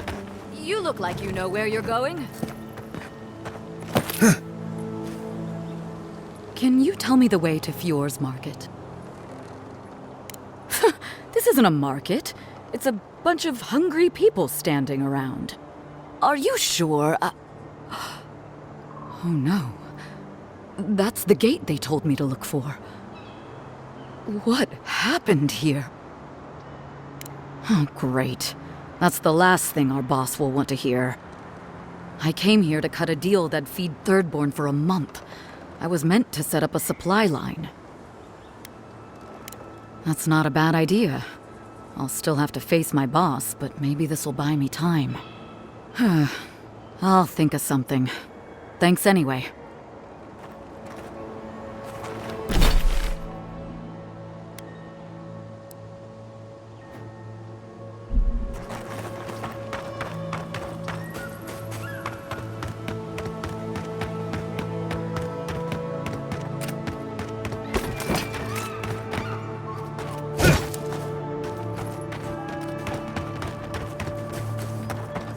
You look like you know where you're going. Can you tell me the way to Fjord's market? This isn't a market. It's a bunch of hungry people standing around. Are you sure? Oh no. That's the gate they told me to look for. What happened here? Oh, great. That's the last thing our boss will want to hear. I came here to cut a deal that'd feed Thirdborn for a month. I was meant to set up a supply line. That's not a bad idea. I'll still have to face my boss, but maybe this'll buy me time. I'll think of something. Thanks anyway.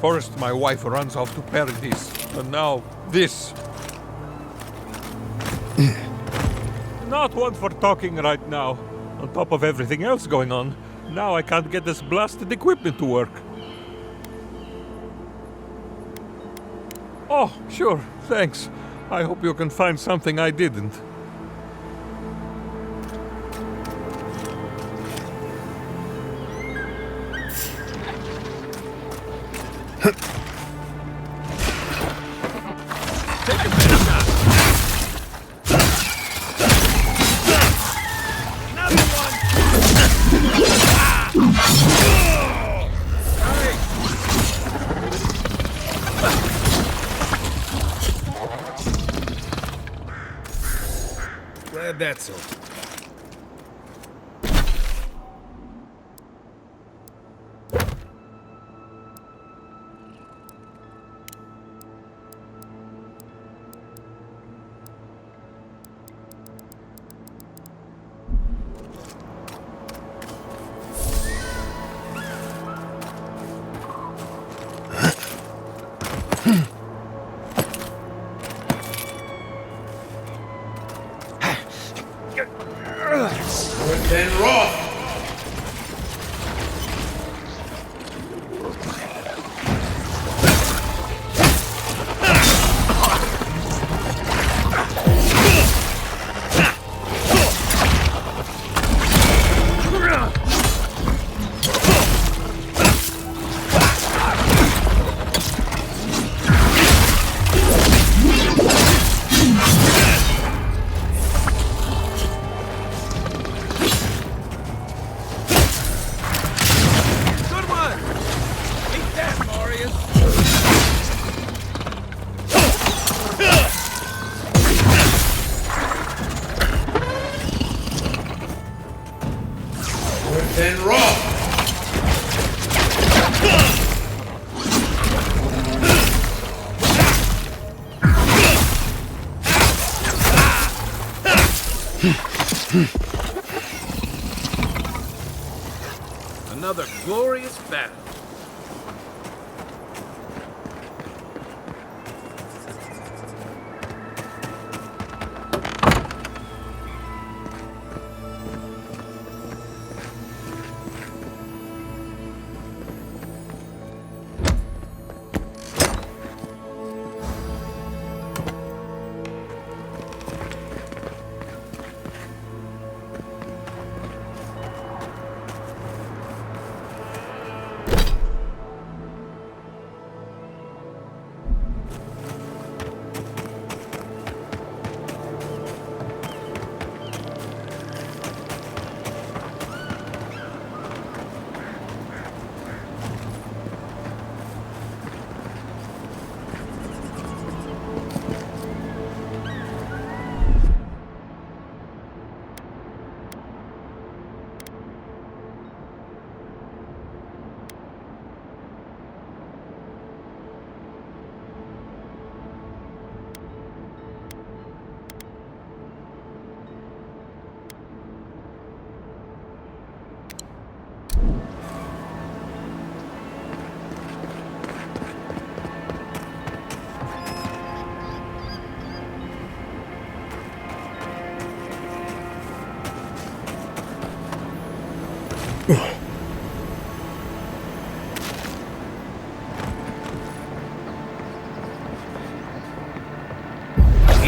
First, my wife runs off to Paradise, and now this. Not one for talking right now. On top of everything else going on, now I can't get this blasted equipment to work. Oh, sure, thanks. I hope you can find something I didn't. Glad that's all. Then Roth! Then Roth! Another glorious battle.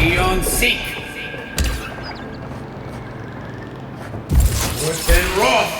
Beyond seek. Worth and wrath.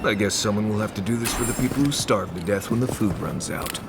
I guess someone will have to do this for the people who starve to death when the food runs out.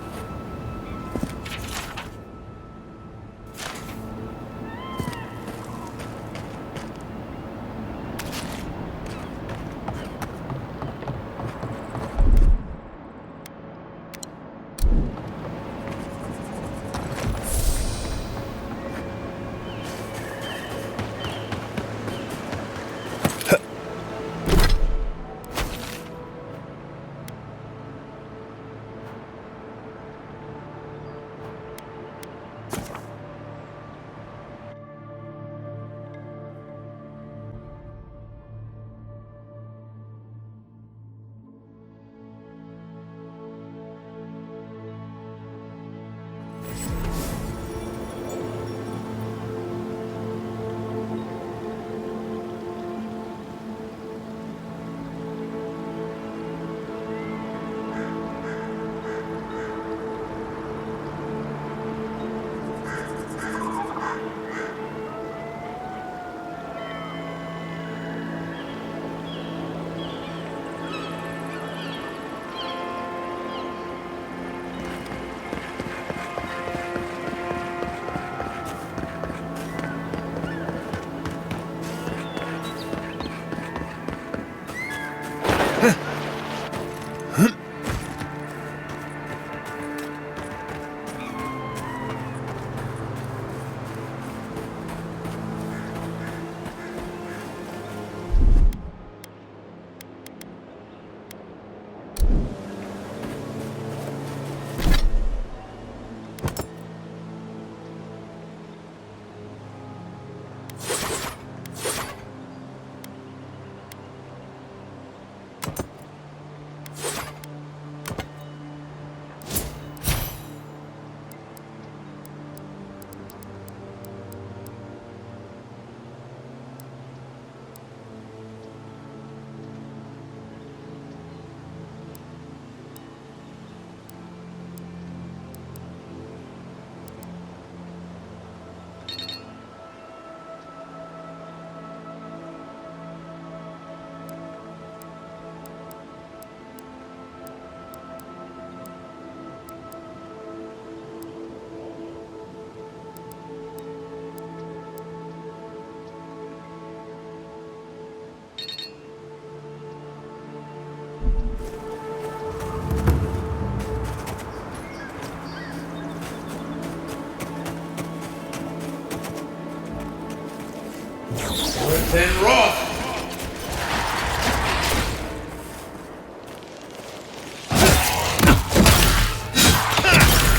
Worth and wrath.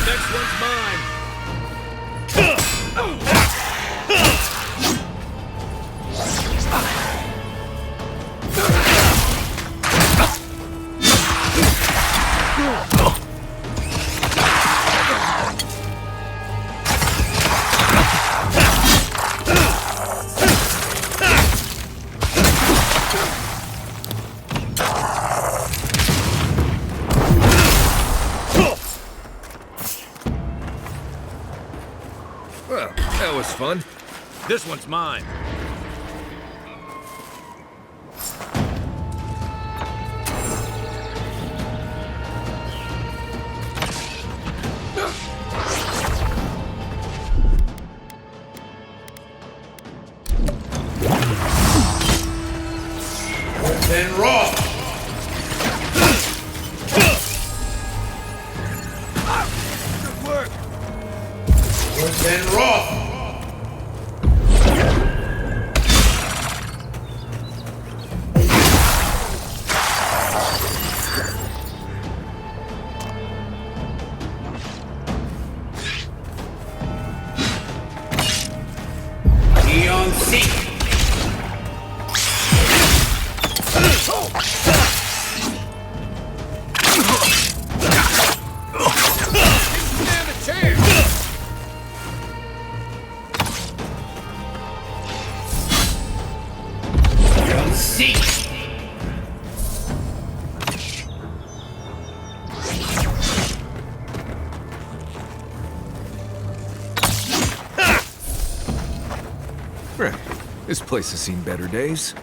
Next one's mine. Well, that was fun. This one's mine. Worth and wrath. Then Roth! Neon Seek! Stand a chance! Neon Seek! Right. This place has seen better days.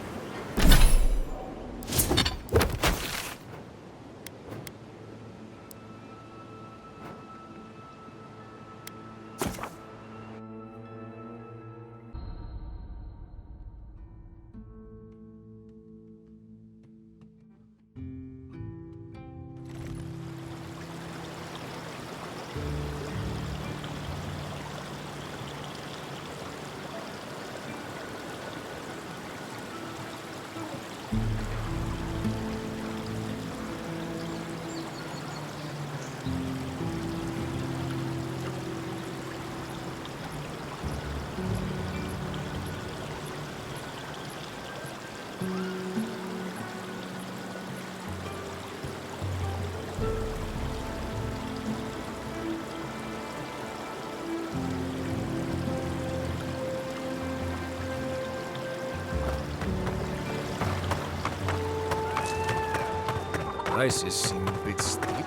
Isis seem a bit steep.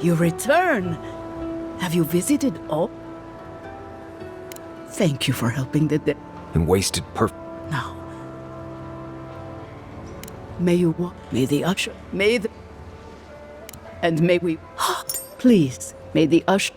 You return. Have you visited all? Thank you for helping the dead. And wasted Now. May you walk. May the usher. May the. And may we. Please. May the usher.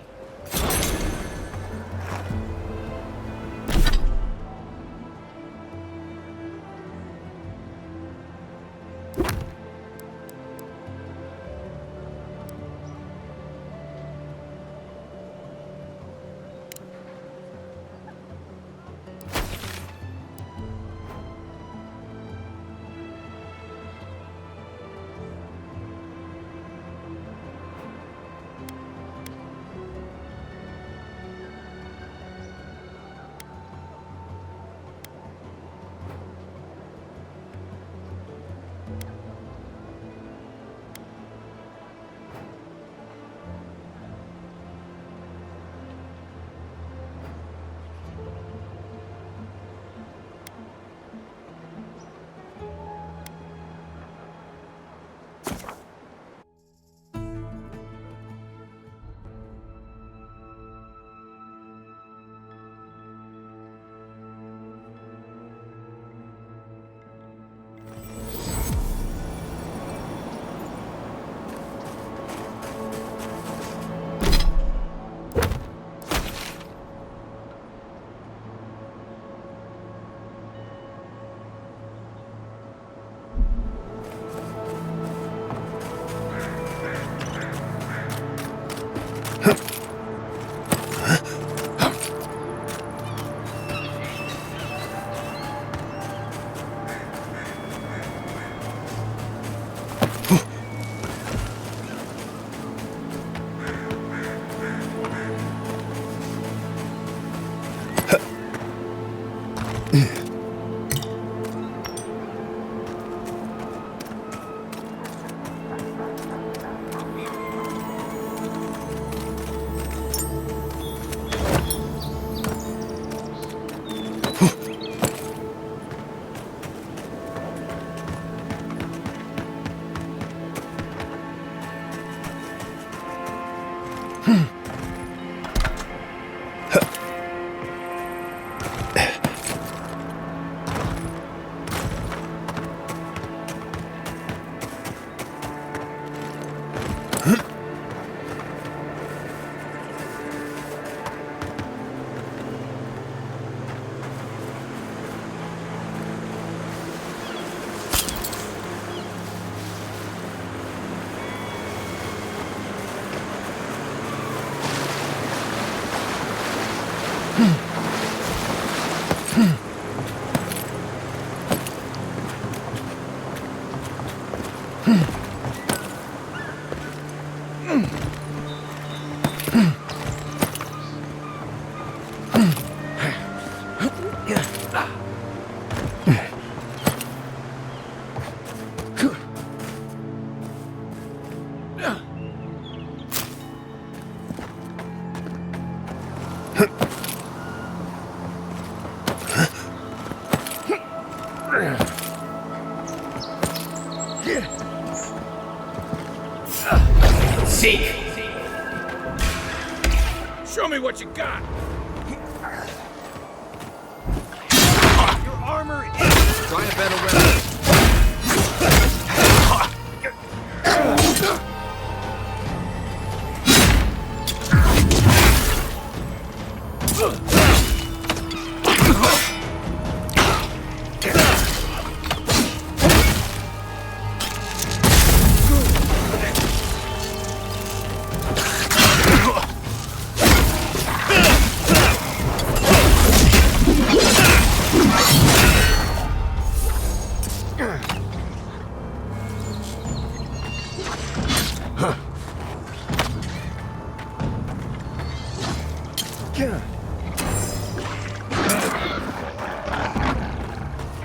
Seek! Show me what you got! Your armor is... Try a better weapon.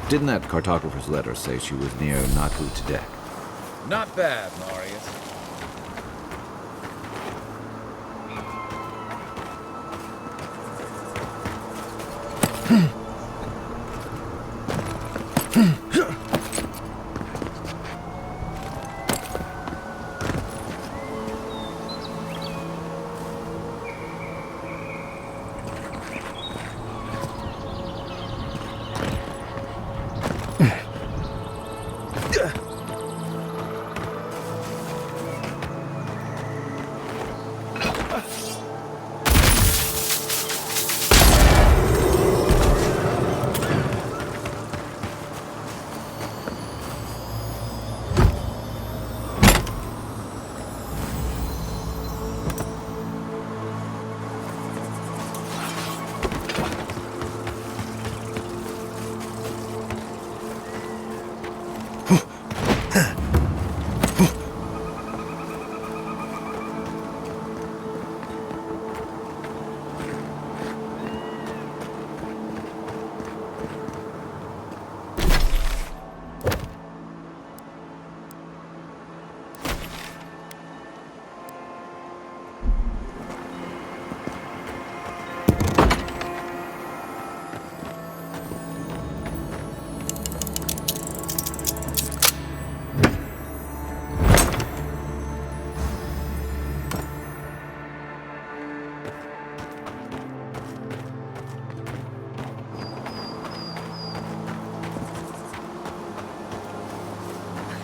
Didn't that cartographer's letter say she was near Natu Tedek? Not bad, Marius.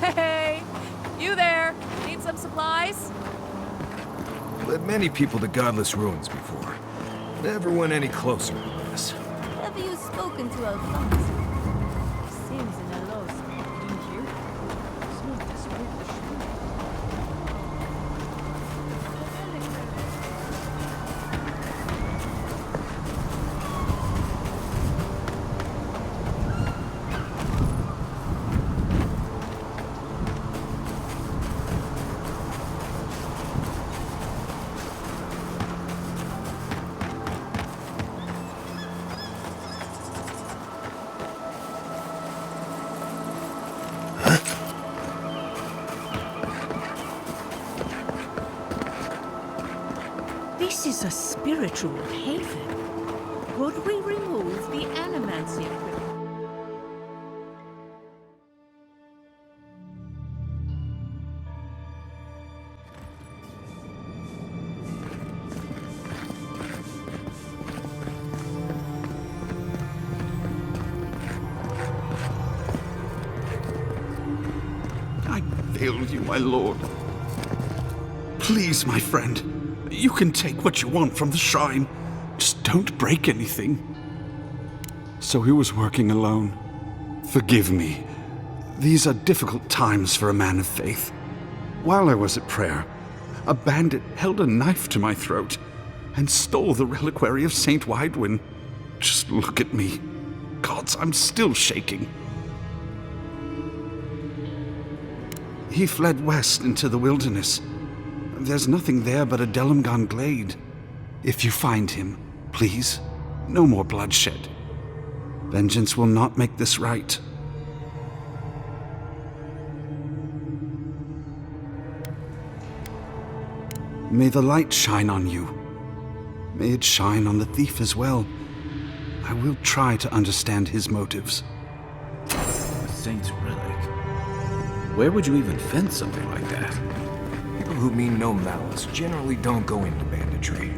Hey! You there! Need some supplies? Led many people to godless ruins before. Never went any closer than this. Have you spoken to Alphonse? Seems in a low spot, didn't you? This is a spiritual haven. Could we remove the animancy equipment? I failed you, my lord. Please, my friend. You can take what you want from the shrine. Just don't break anything. So he was working alone. Forgive me. These are difficult times for a man of faith. While I was at prayer, a bandit held a knife to my throat and stole the reliquary of Saint Widwin. Just look at me. Gods, I'm still shaking. He fled west into the wilderness. There's nothing there but a Delimgon glade. If you find him, please, no more bloodshed. Vengeance will not make this right. May the light shine on you. May it shine on the thief as well. I will try to understand his motives. A saint's relic. Where would you even fence something like that? People who mean no malice generally don't go into banditry.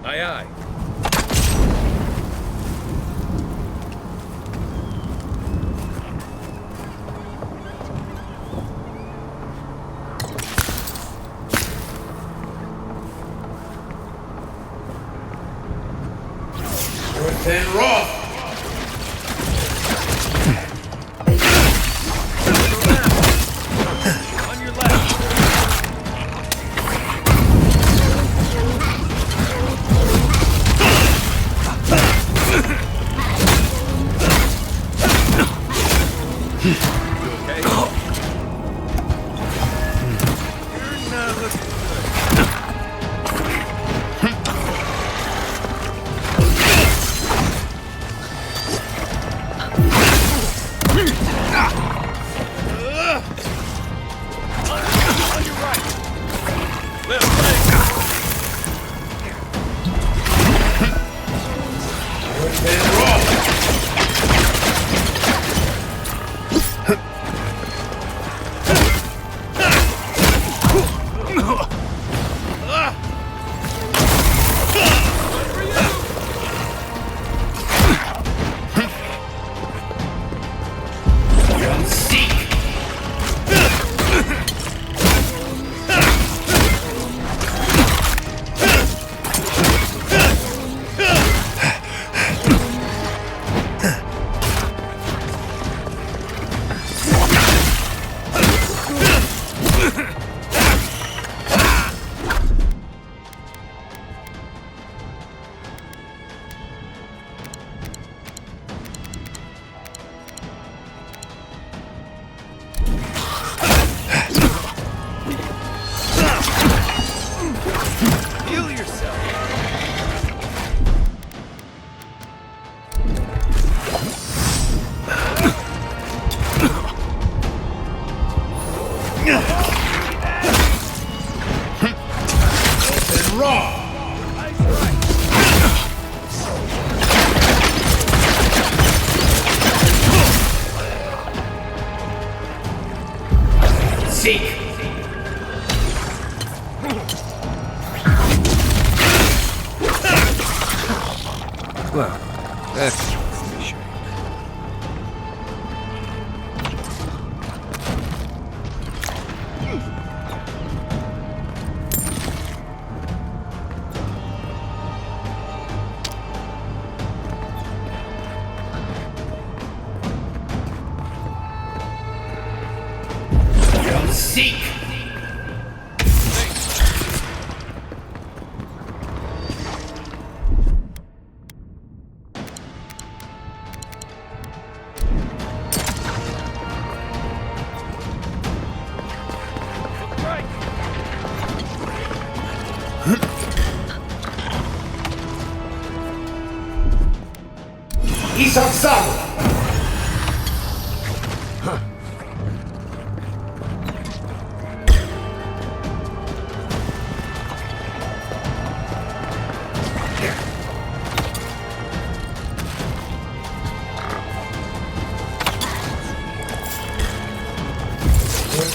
Aye, aye. Within Roth! On your left. Seek! Well, that's a shame. Seek! Isaksago!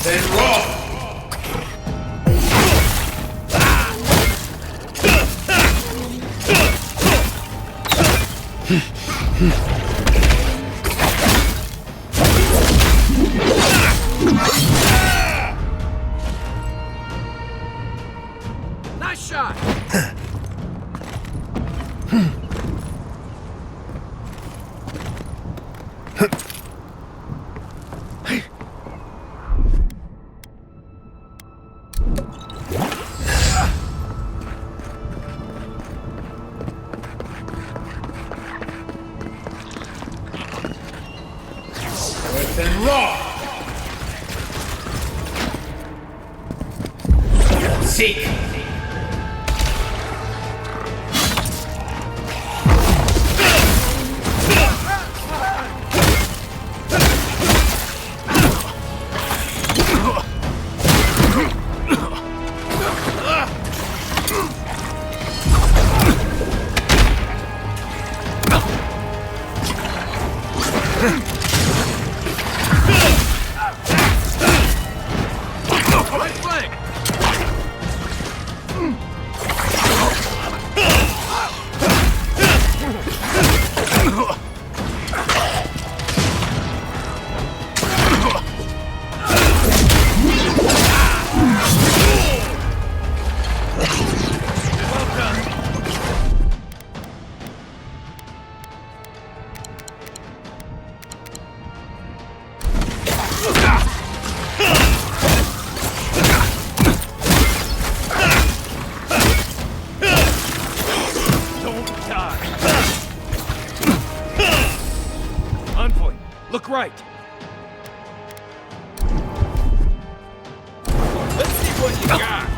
Then roll! Nice shot! Then roll! Seek! Right flank! Envoy, look right. Let's see what you got.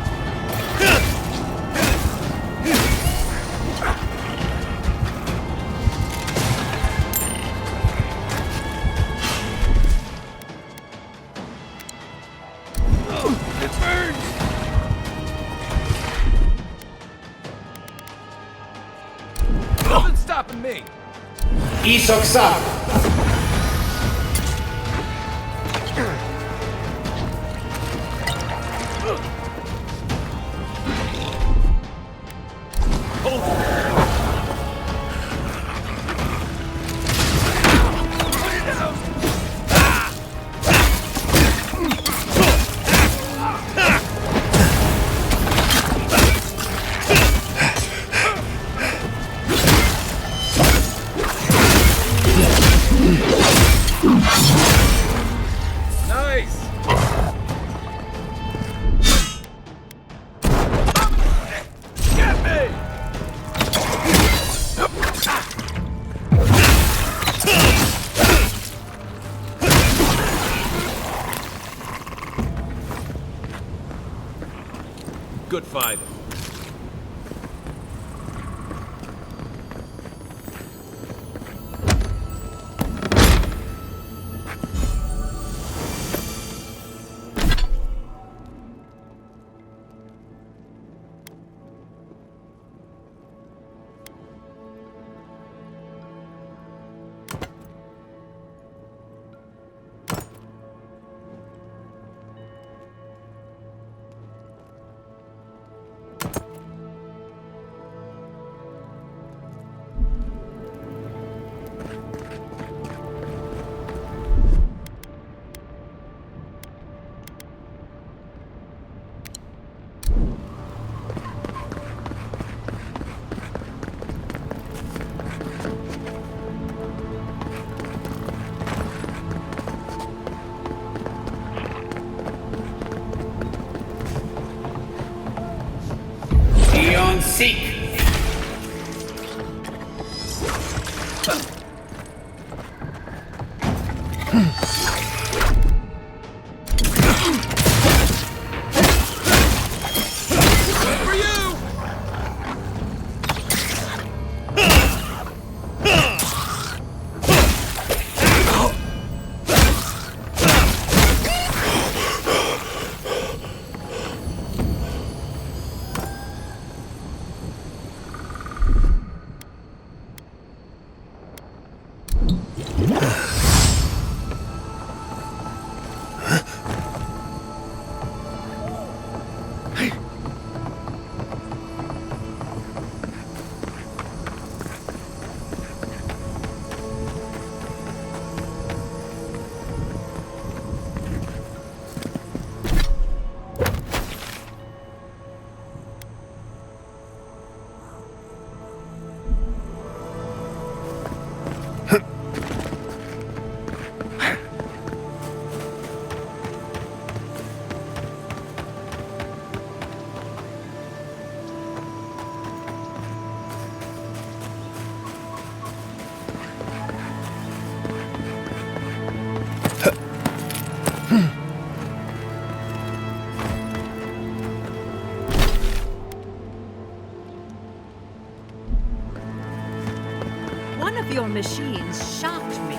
Oh, it burns. Nothing's stopping me. Isaksago! Nice. Get me. Good fight. and seek. One of your machines shocked me.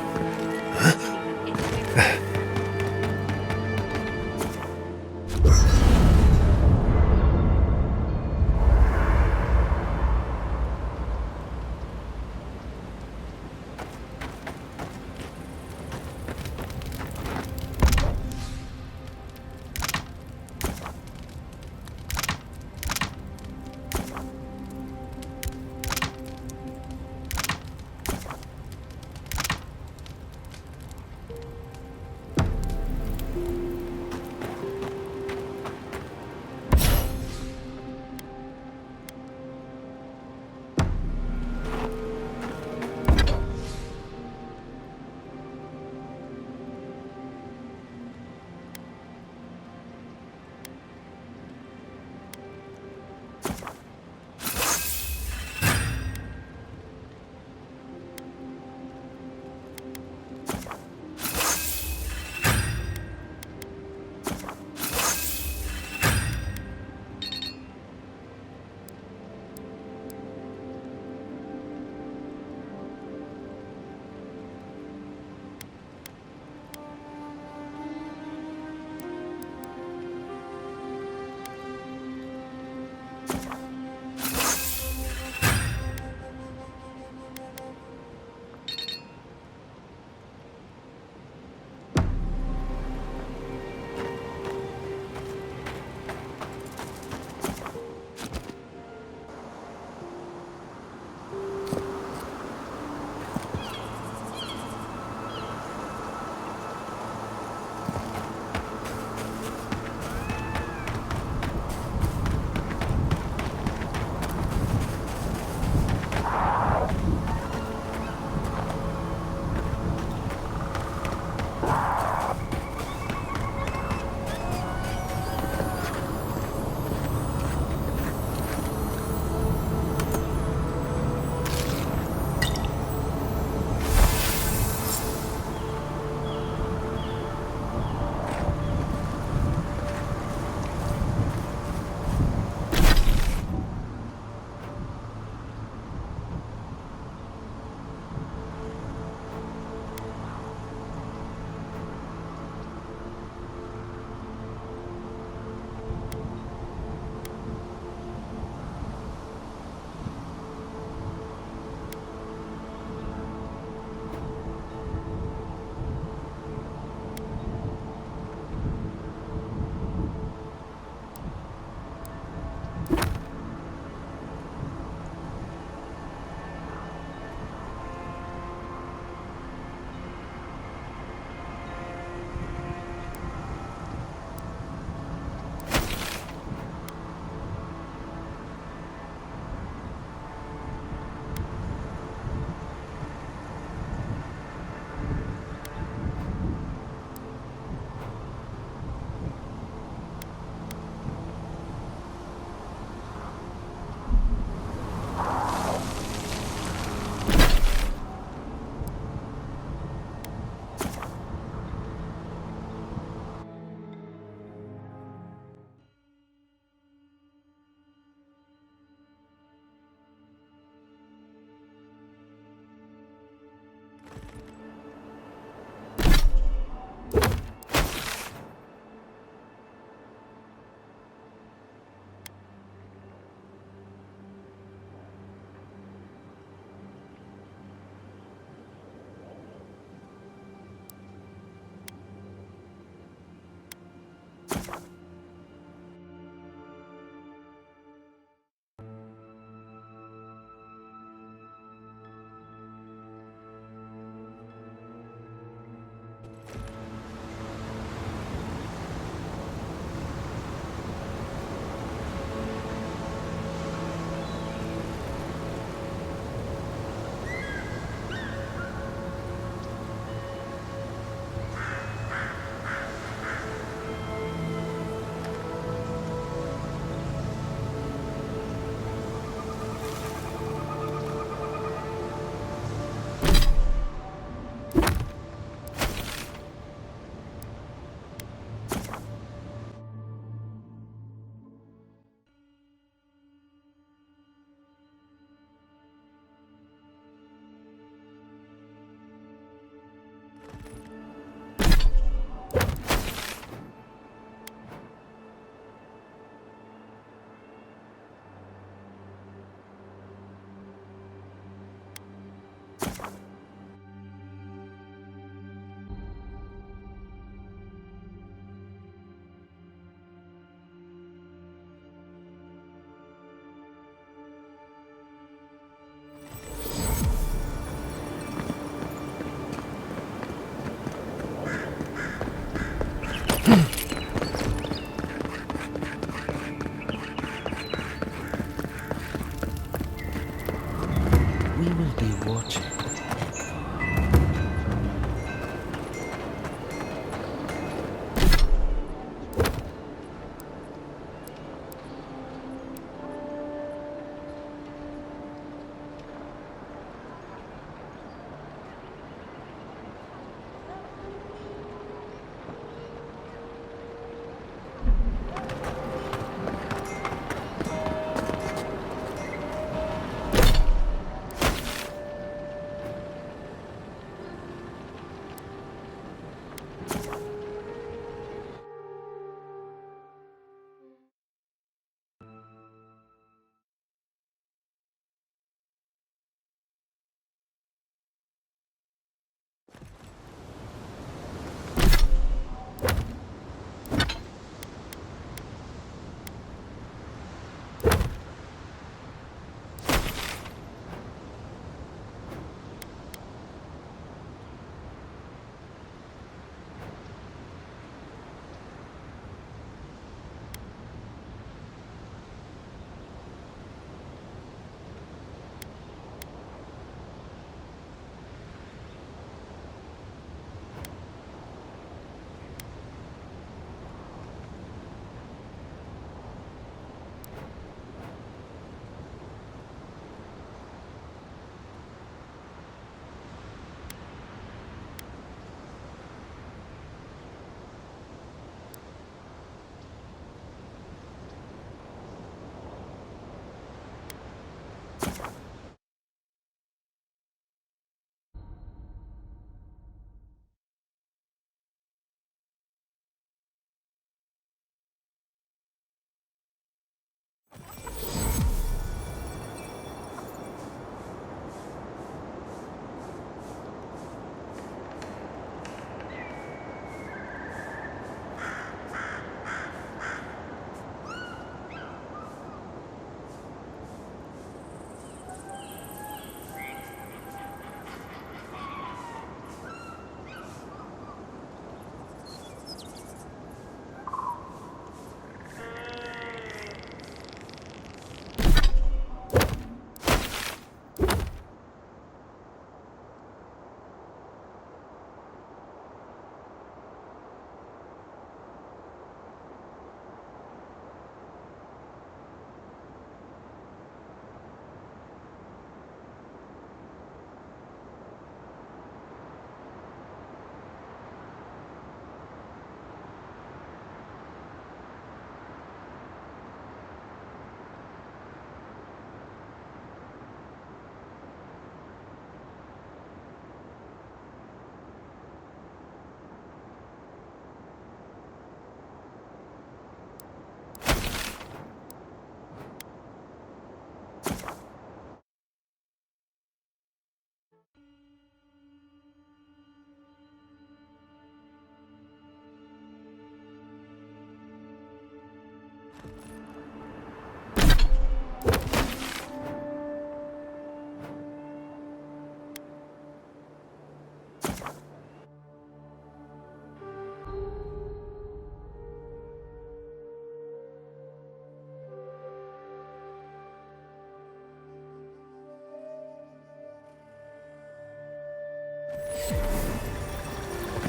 watching.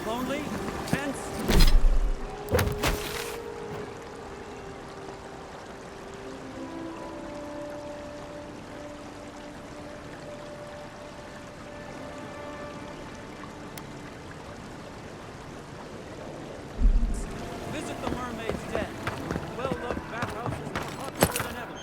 Lonely? Tense? Visit the mermaid's den. Well-loved bathhouse is more popular than ever.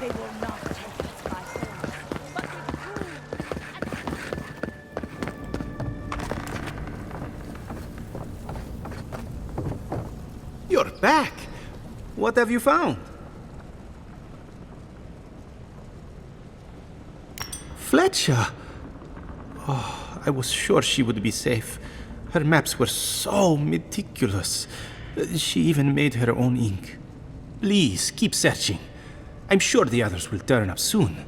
They will not take us by force, but with You're back! What have you found? Fletcher! Oh, I was sure she would be safe. Her maps were so meticulous. She even made her own ink. Please, keep searching. I'm sure the others will turn up soon.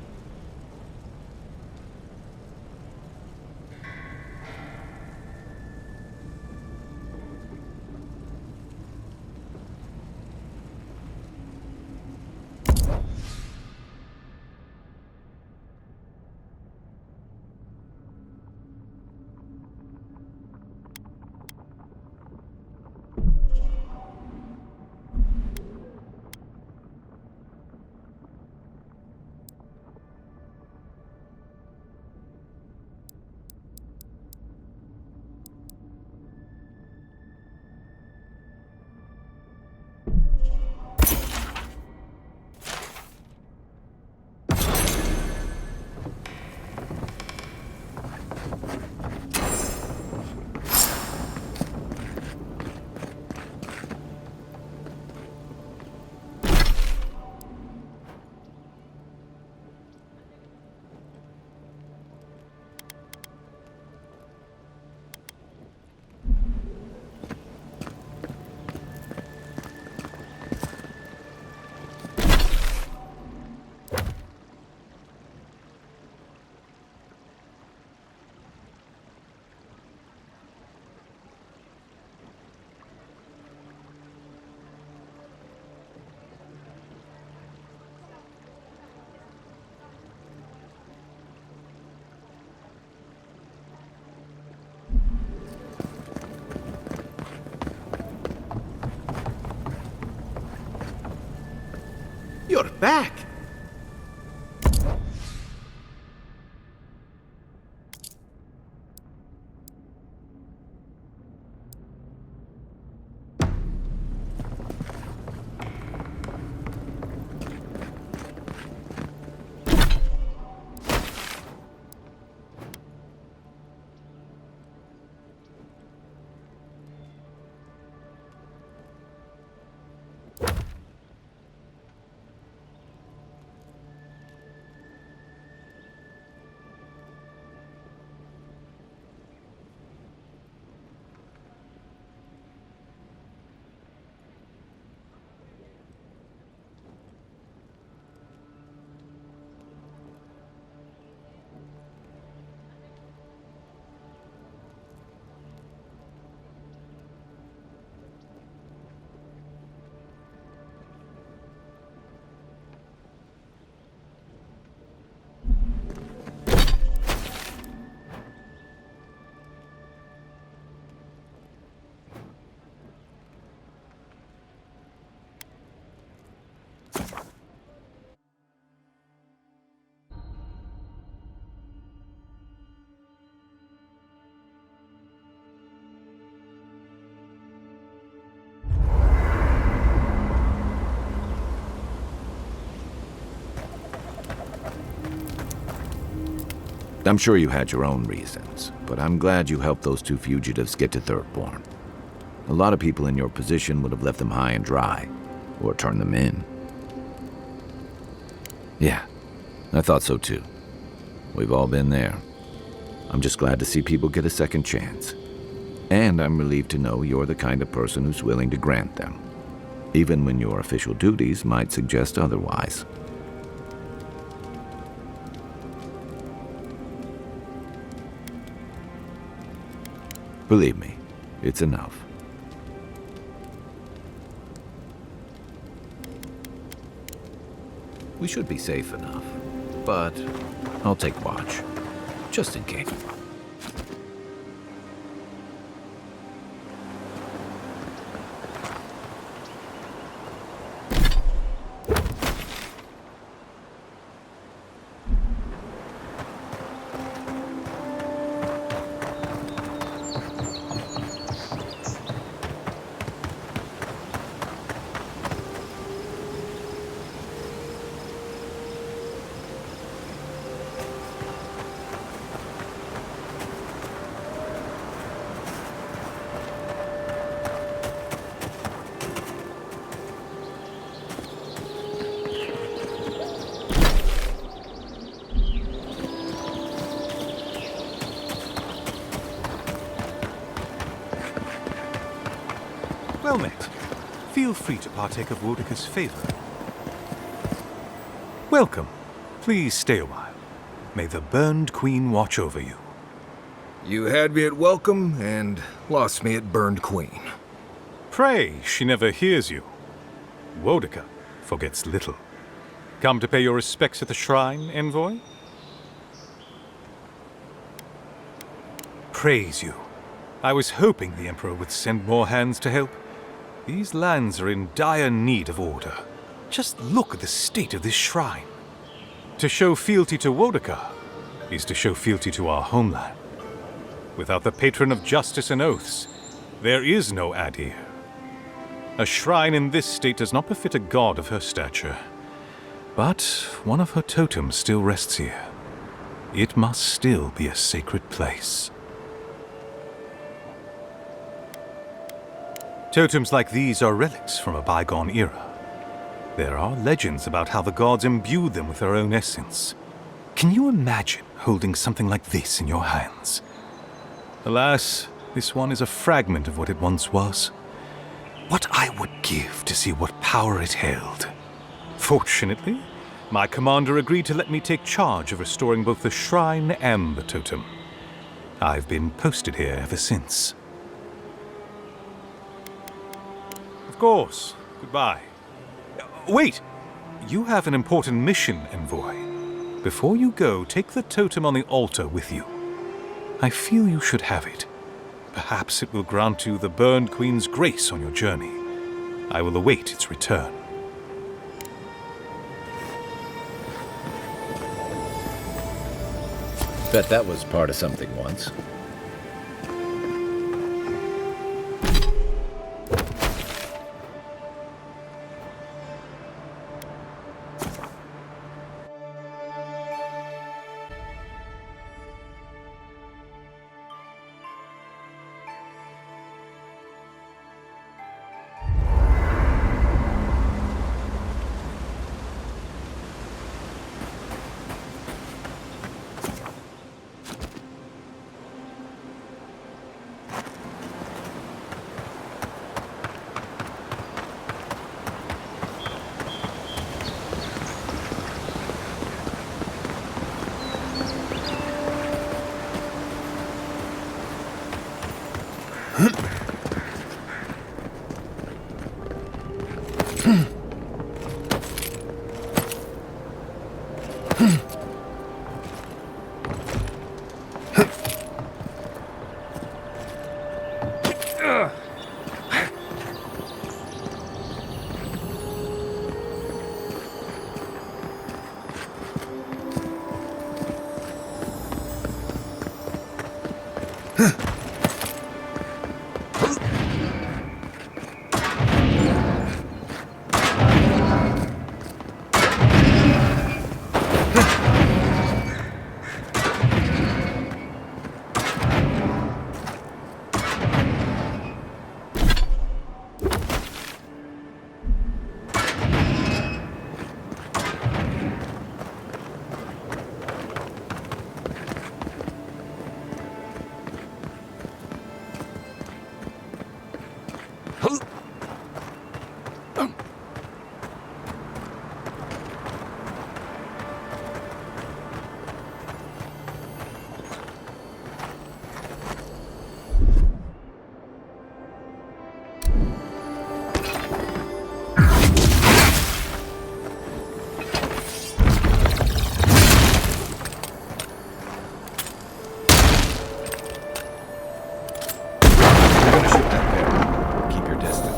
You're back! I'm sure you had your own reasons, but I'm glad you helped those two fugitives get to Thirdborn. A lot of people in your position would have left them high and dry, or turned them in. Yeah, I thought so too. We've all been there. I'm just glad to see people get a second chance. And I'm relieved to know you're the kind of person who's willing to grant them, even when your official duties might suggest otherwise. Believe me, it's enough. We should be safe enough, but I'll take watch, just in case. Well met. Feel free to partake of Wodika's favor. Welcome. Please stay a while. May the Burned Queen watch over you. You had me at welcome and lost me at Burned Queen. Pray, she never hears you. Wodika forgets little. Come to pay your respects at the shrine, envoy? Praise you. I was hoping the Emperor would send more hands to help. These lands are in dire need of order. Just look at the state of this shrine. To show fealty to Wodika is to show fealty to our homeland. Without the patron of justice and oaths, there is no Adir. A shrine in this state does not befit a god of her stature. But one of her totems still rests here. It must still be a sacred place. Totems like these are relics from a bygone era. There are legends about how the gods imbued them with their own essence. Can you imagine holding something like this in your hands? Alas, this one is a fragment of what it once was. What I would give to see what power it held. Fortunately, my commander agreed to let me take charge of restoring both the shrine and the totem. I've been posted here ever since. Of course. Goodbye. Wait! You have an important mission, envoy. Before you go, take the totem on the altar with you. I feel you should have it. Perhaps it will grant you the Burned Queen's grace on your journey. I will await its return. Bet that was part of something once. Keep your distance.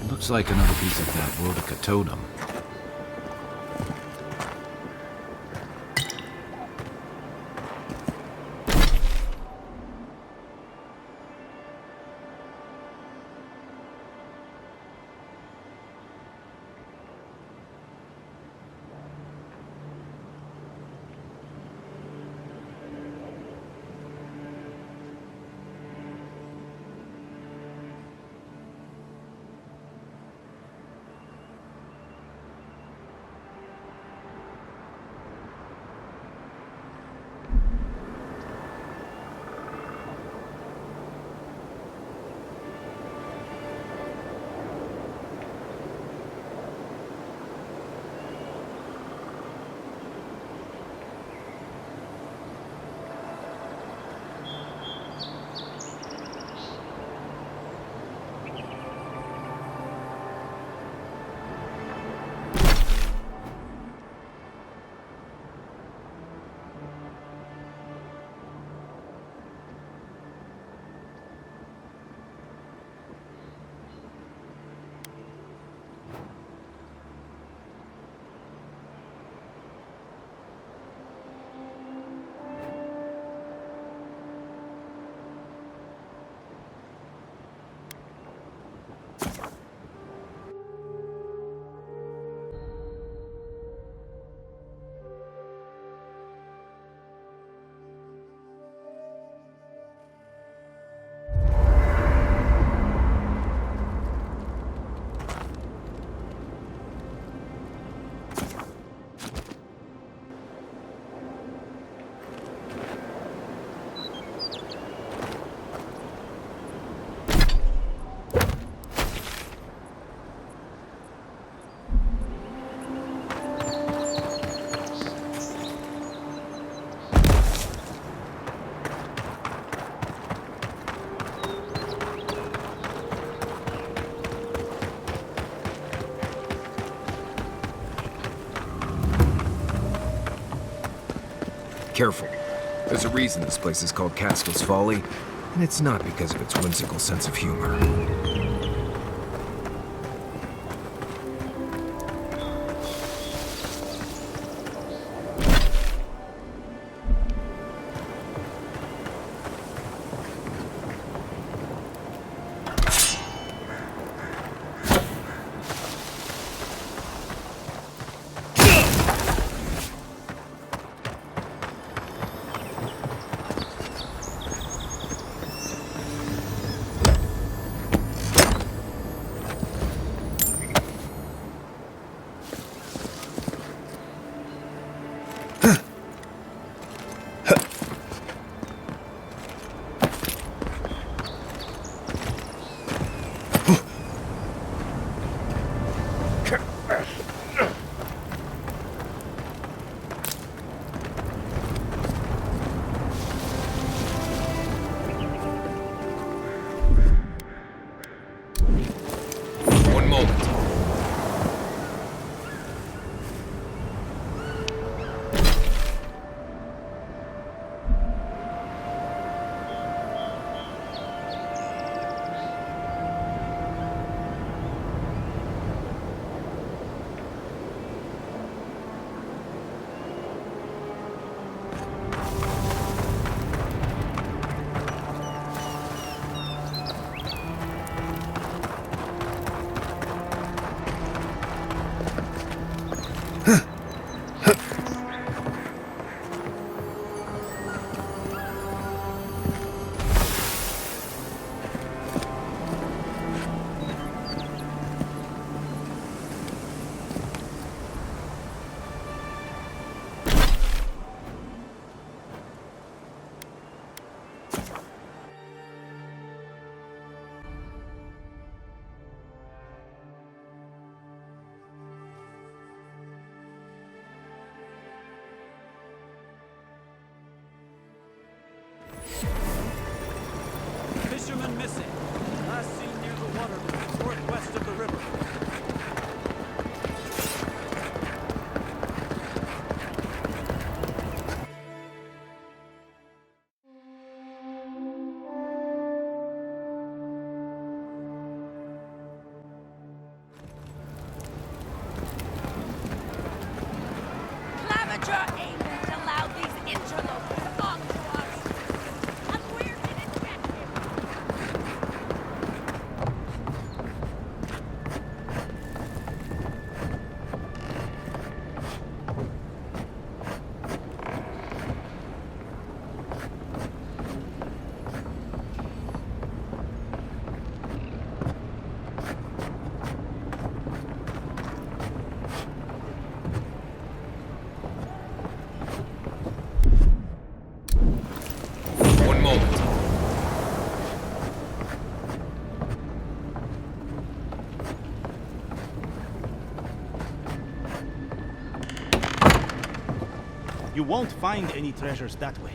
Looks like another piece of that Rodica totem. Careful. There's a reason this place is called Castel's Folly, and it's not because of its whimsical sense of humor. One moment. Fisherman missing. Last seen near the water, northwest of the river. You won't find any treasures that way.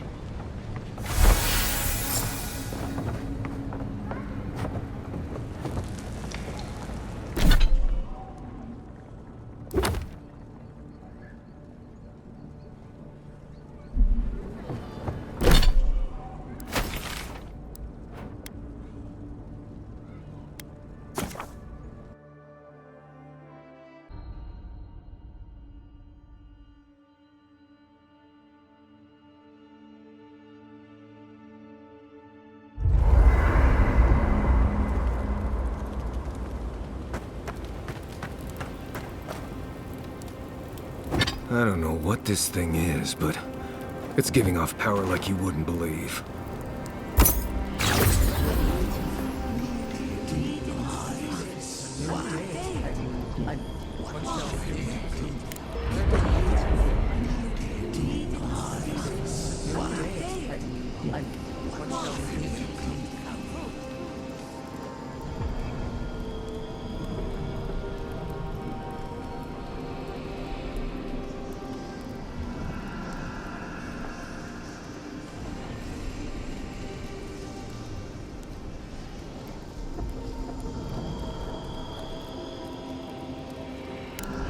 I don't know what this thing is, but it's giving off power like you wouldn't believe.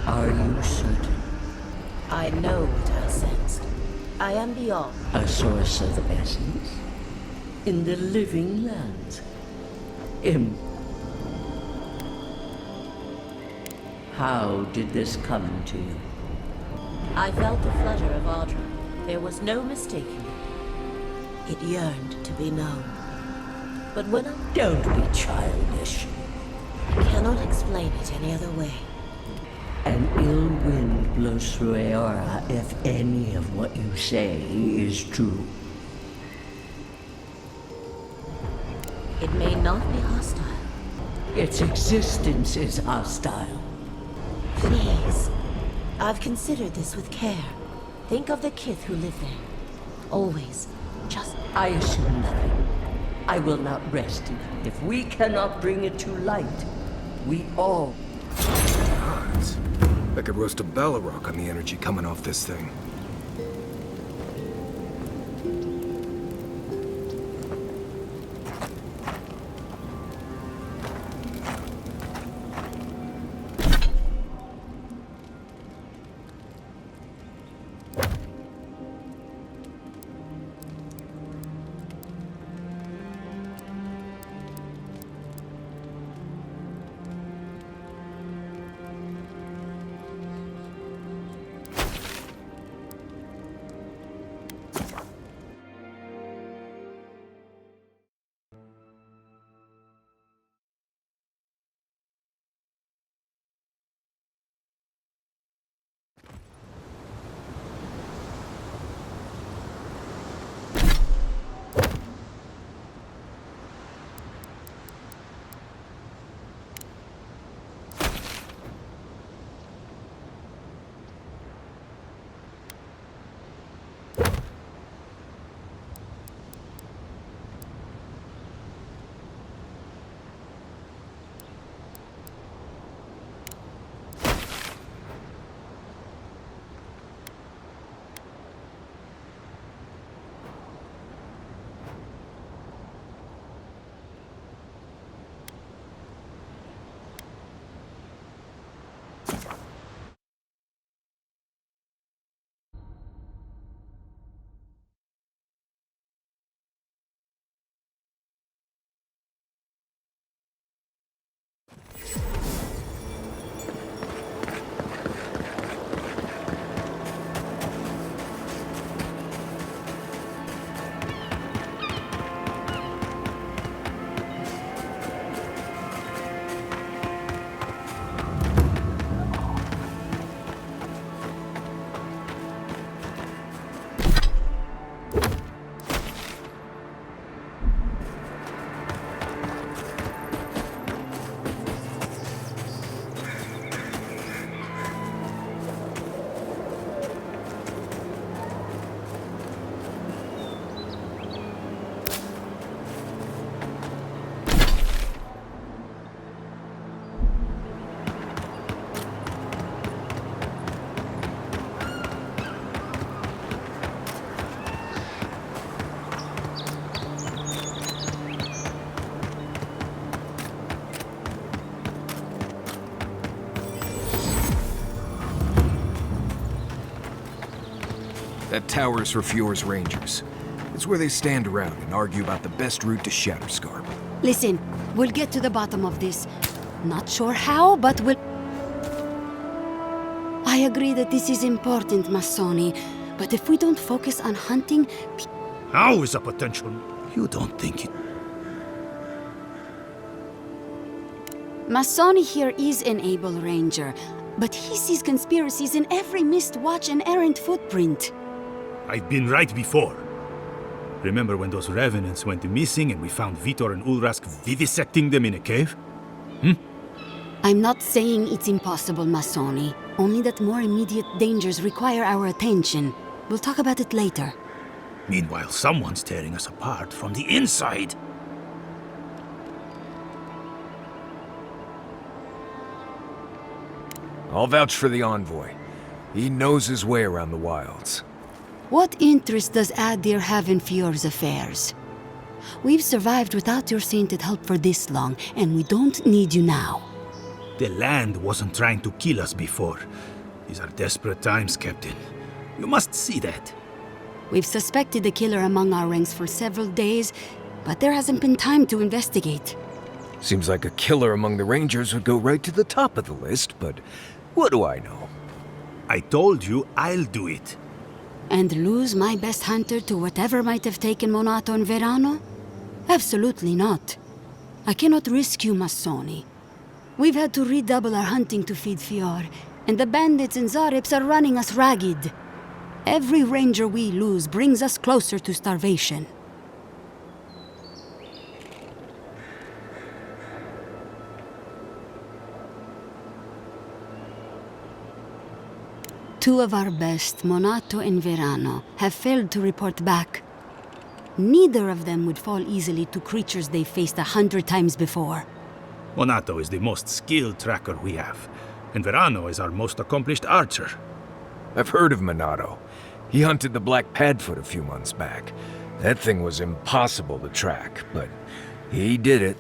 Are you certain? I know what I sensed. I am beyond. A source of essence? In the living lands? How did this come to you? I felt the flutter of Audra. There was no mistaking it. It yearned to be known. But when I... Don't be childish. I cannot explain it any other way. An ill wind blows through Aora if any of what you say is true. It may not be hostile. Its existence is hostile. Please. I've considered this with care. Think of the kith who live there. Always. Just... I assume nothing. I will not rest if we cannot bring it to light. We all... Gods. I could roast a Balrog on the energy coming off this thing. That tower's for Fjord's Rangers. It's where they stand around and argue about the best route to Shatterscarp. Listen, we'll get to the bottom of this. Not sure how, but we'll... I agree that this is important, Masoni. But if we don't focus on hunting... How is a potential... You don't think it... Masoni here is an able ranger, but he sees conspiracies in every missed watch and errant footprint. I've been right before. Remember when those revenants went missing and we found Vitor and Ulrask vivisecting them in a cave? I'm not saying it's impossible, Masoni. Only that more immediate dangers require our attention. We'll talk about it later. Meanwhile, someone's tearing us apart from the inside. I'll vouch for the envoy. He knows his way around the wilds. What interest does Adir have in Fjord's affairs? We've survived without your sainted help for this long, and we don't need you now. The land wasn't trying to kill us before. These are desperate times, Captain. You must see that. We've suspected the killer among our ranks for several days, but there hasn't been time to investigate. Seems like a killer among the Rangers would go right to the top of the list, but what do I know? I told you I'll do it. And lose my best hunter to whatever might have taken Monato and Verano? Absolutely not. I cannot risk you, Masoni. We've had to redouble our hunting to feed Fjord, and the bandits and Zarips are running us ragged. Every ranger we lose brings us closer to starvation. Two of our best, Monato and Verano, have failed to report back. Neither of them would fall easily to creatures they faced 100 times before. Monato is the most skilled tracker we have, and Verano is our most accomplished archer. I've heard of Monato. He hunted the Black Padfoot a few months back. That thing was impossible to track, but he did it.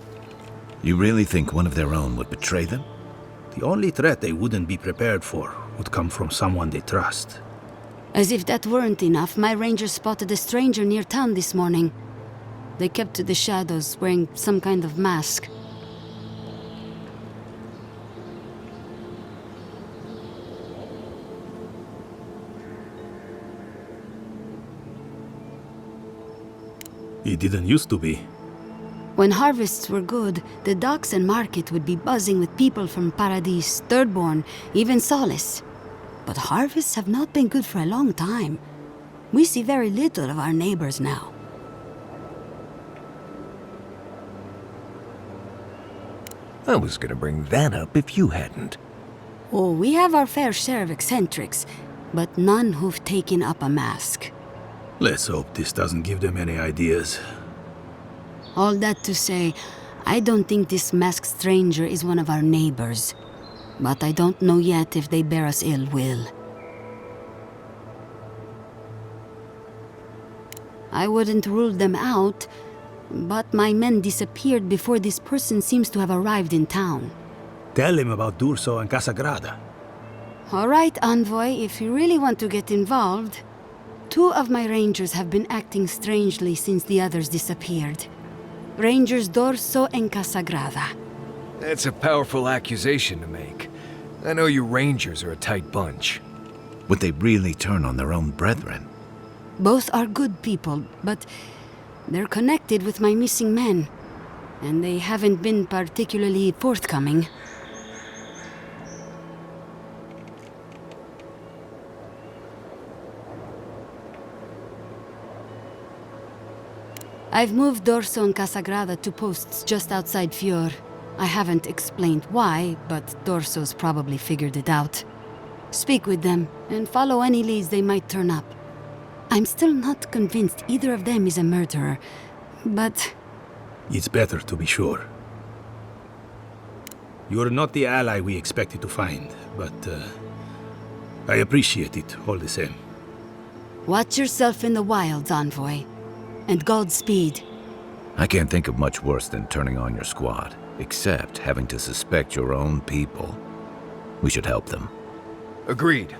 You really think one of their own would betray them? The only threat they wouldn't be prepared for would come from someone they trust. As if that weren't enough, my rangers spotted a stranger near town this morning. They kept to the shadows, wearing some kind of mask. He didn't used to be. When harvests were good, the docks and market would be buzzing with people from Paradis, Thirdborn, even Solace. But harvests have not been good for a long time. We see very little of our neighbors now. I was gonna bring that up if you hadn't. Oh, we have our fair share of eccentrics, but none who've taken up a mask. Let's hope this doesn't give them any ideas. All that to say, I don't think this masked stranger is one of our neighbors. But I don't know yet if they bear us ill will. I wouldn't rule them out, but my men disappeared before this person seems to have arrived in town. Tell him about Durso and Casagrada. All right, Envoy, if you really want to get involved. Two of my rangers have been acting strangely since the others disappeared. Rangers Dorso and Casagrada. That's a powerful accusation to make. I know you Rangers are a tight bunch. Would they really turn on their own brethren? Both are good people, but they're connected with my missing men. And they haven't been particularly forthcoming. I've moved Dorso and Casagrada to posts just outside Fjord. I haven't explained why, but Dorso's probably figured it out. Speak with them, and follow any leads they might turn up. I'm still not convinced either of them is a murderer, but... It's better to be sure. You're not the ally we expected to find, but I appreciate it all the same. Watch yourself in the wilds, Envoy. And Godspeed. I can't think of much worse than turning on your squad, except having to suspect your own people. We should help them. Agreed.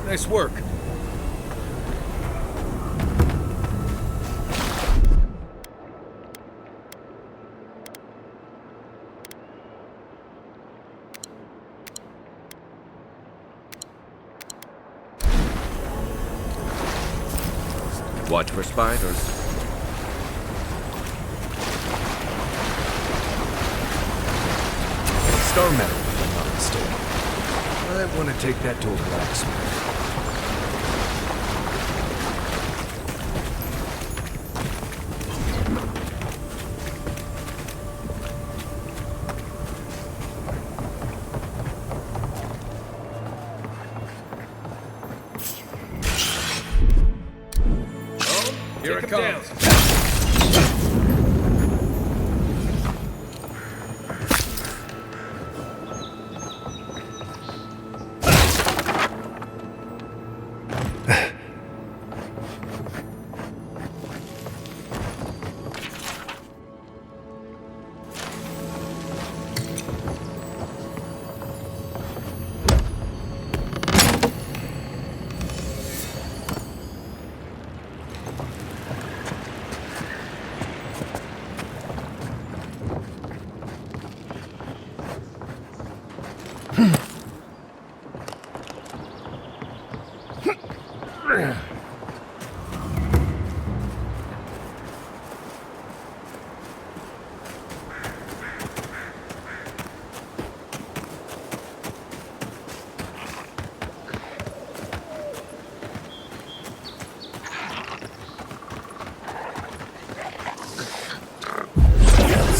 Nice work. Watch for spiders. Star metal, if I'm not mistaken. I want to take that to a blacksmith. Here it comes.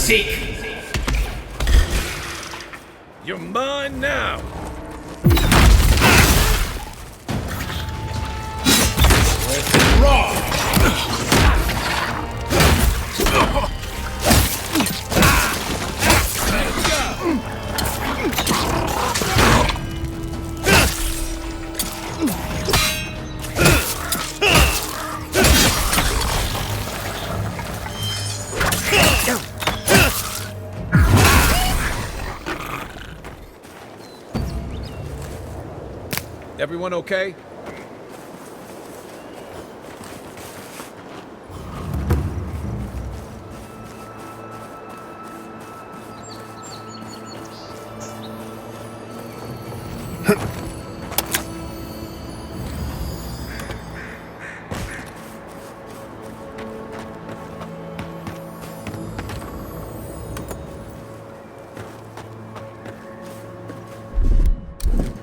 Seek! You're mine now! Let's rock! Everyone okay?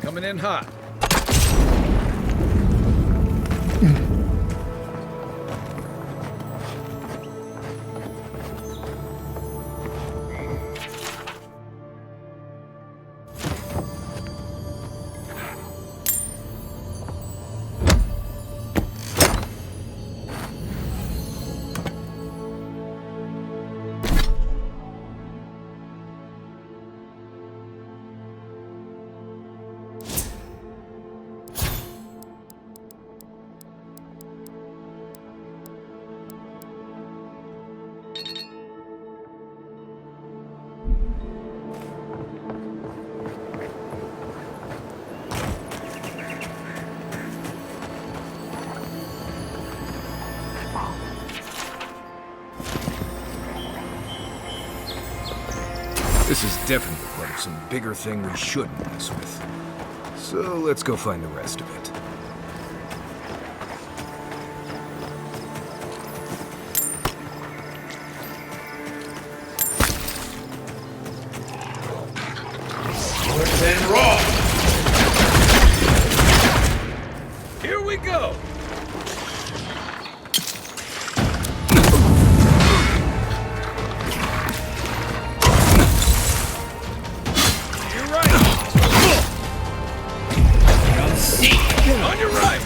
Coming in hot. This is definitely part of some bigger thing we shouldn't mess with. So let's go find the rest of it. Then raw. Here we go. You're right. On your right.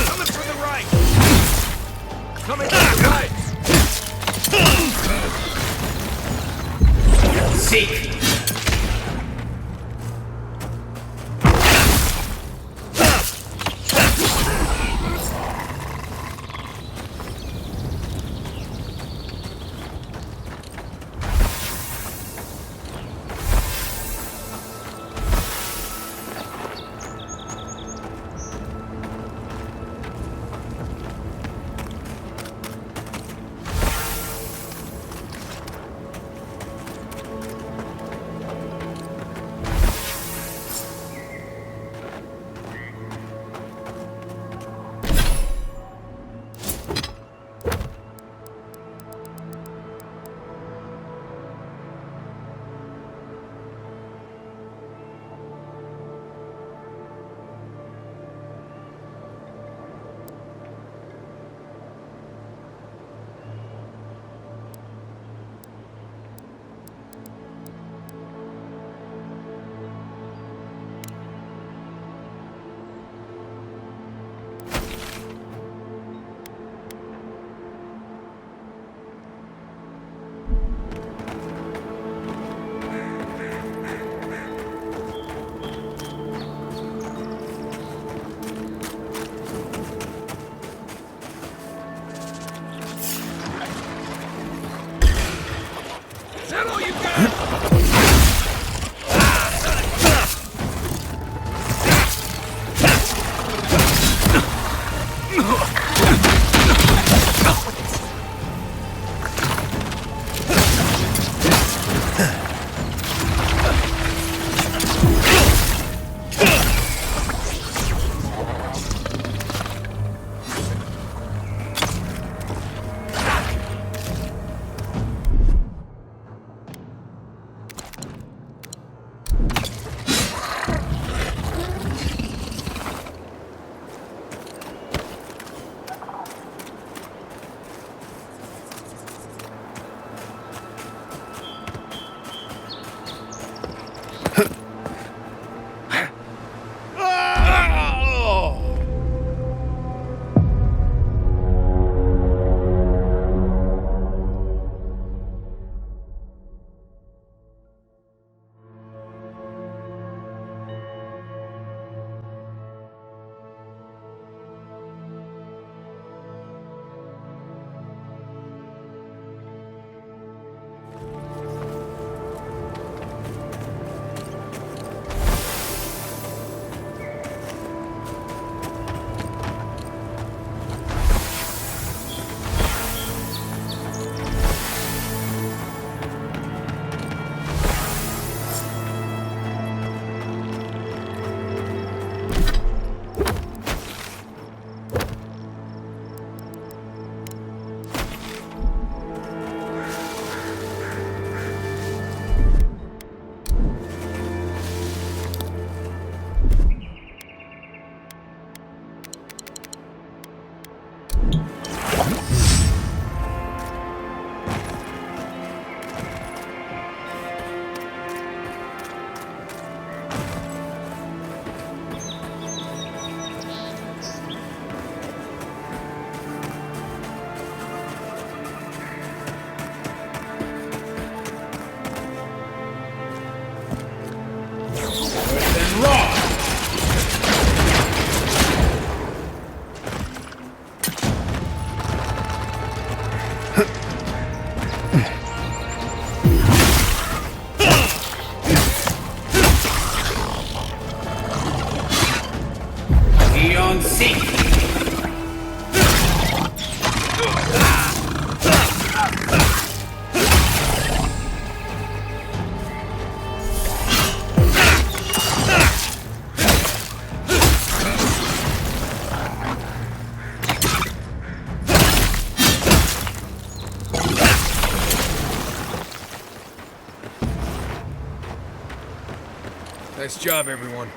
Coming from the right. Coming from the right. Seek. Is that all you got? Nice job, everyone.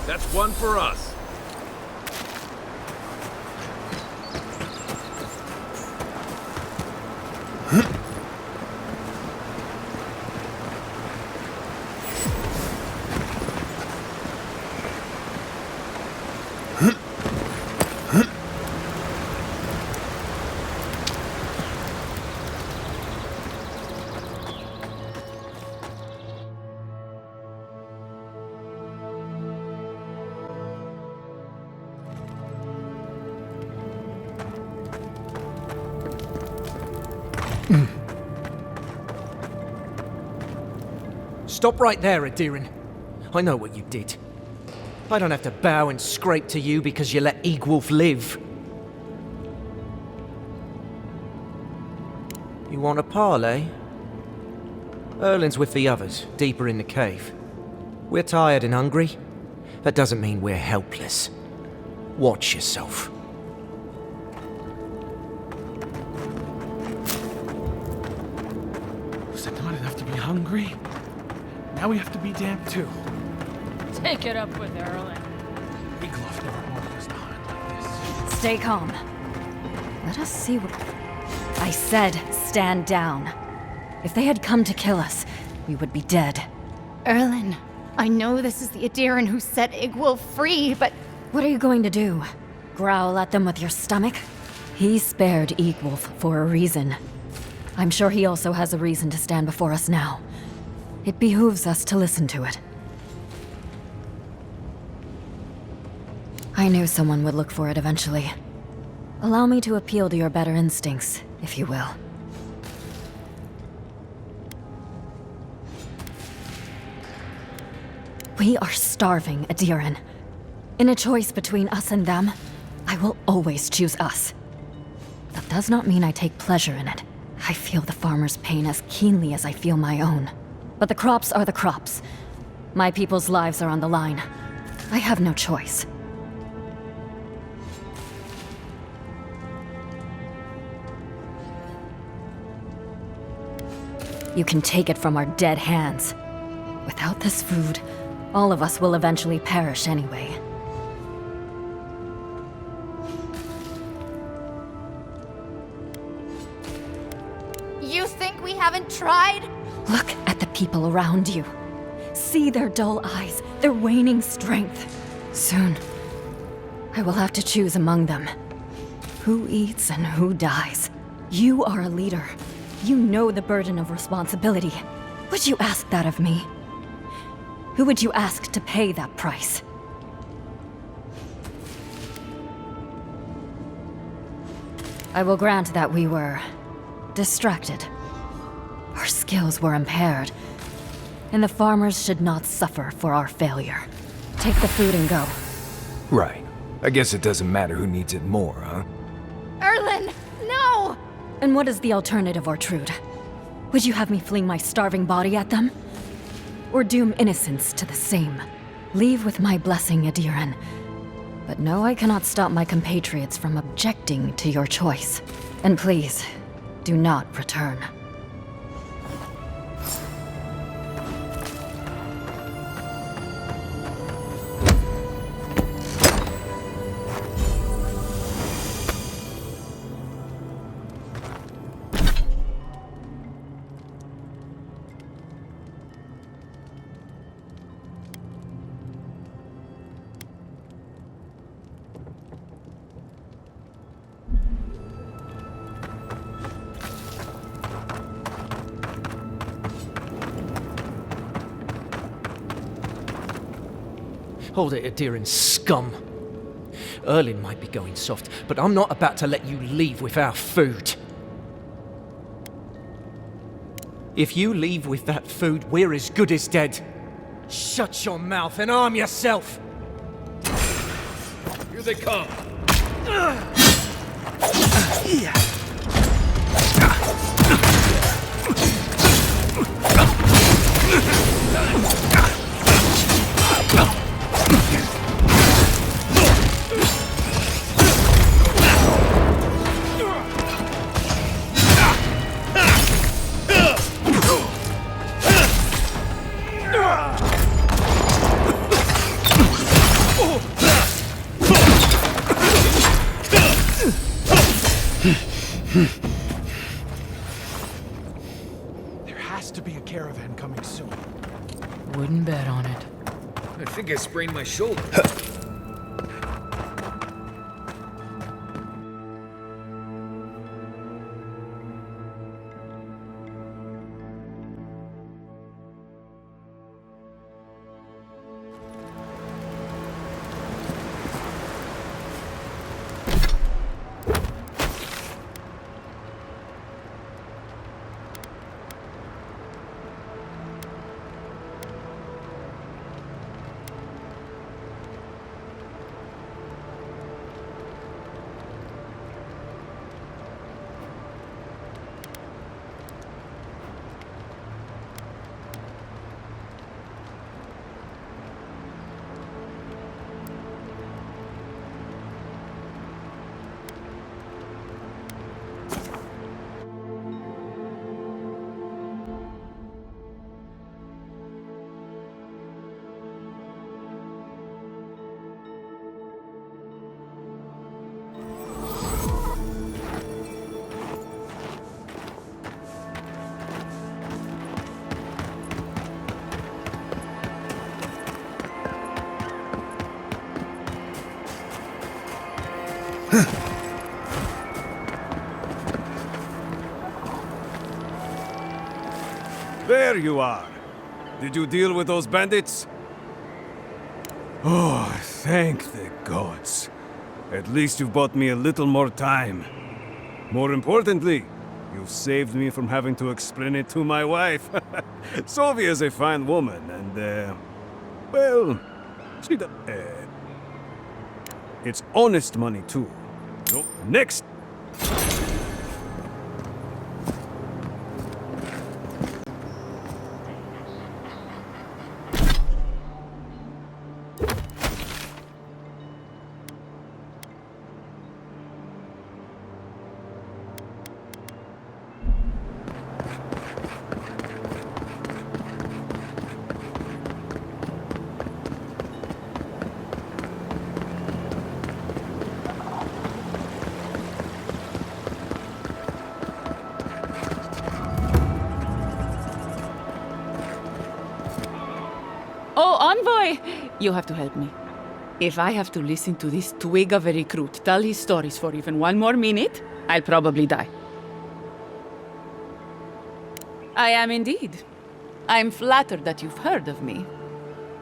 That's one for us. Stop right there, Adirin. I know what you did. I don't have to bow and scrape to you because you let Egwulf live. You want a parley? Erlin's with the others, deeper in the cave. We're tired and hungry. That doesn't mean we're helpless. Watch yourself. Was it not enough to be hungry? Now we have to be damned too. Take it up with Erlin. Egloff never wanted us to hunt like this. Stay calm. Let us see what... I said, stand down. If they had come to kill us, we would be dead. Erlin, I know this is the Adirin who set Egwulf free, but... What are you going to do? Growl at them with your stomach? He spared Egwulf for a reason. I'm sure he also has a reason to stand before us now. It behooves us to listen to it. I knew someone would look for it eventually. Allow me to appeal to your better instincts, if you will. We are starving, Adirin. In a choice between us and them, I will always choose us. That does not mean I take pleasure in it. I feel the farmer's pain as keenly as I feel my own. But the crops are the crops. My people's lives are on the line. I have no choice. You can take it from our dead hands. Without this food, all of us will eventually perish anyway. You think we haven't tried? Look at the people around you. See their dull eyes, their waning strength. Soon, I will have to choose among them. Who eats and who dies. You are a leader. You know the burden of responsibility. Would you ask that of me? Who would you ask to pay that price? I will grant that we were distracted. Our skills were impaired, and the farmers should not suffer for our failure. Take the food and go. Right. I guess it doesn't matter who needs it more, huh? Erlen, no! And what is the alternative, Ortrude? Would you have me fling my starving body at them? Or doom innocents to the same? Leave with my blessing, Adiran. But no, I cannot stop my compatriots from objecting to your choice. And please, do not return. Hold it, Adiran, scum. Erlen might be going soft, but I'm not about to let you leave with our food. If you leave with that food, we're as good as dead. Shut your mouth and arm yourself! Here they come! There has to be a caravan coming soon. Wouldn't bet on it. I think I sprained my shoulder. There you are. Did you deal with those bandits? Oh, thank the gods. At least you've bought me a little more time. More importantly, you've saved me from having to explain it to my wife. Sylvia's a fine woman, and, well, she does. It's honest money, too. So, next. Oh, Envoy! You have to help me. If I have to listen to this twig of a recruit tell his stories for even one more minute, I'll probably die. I am indeed. I'm flattered that you've heard of me.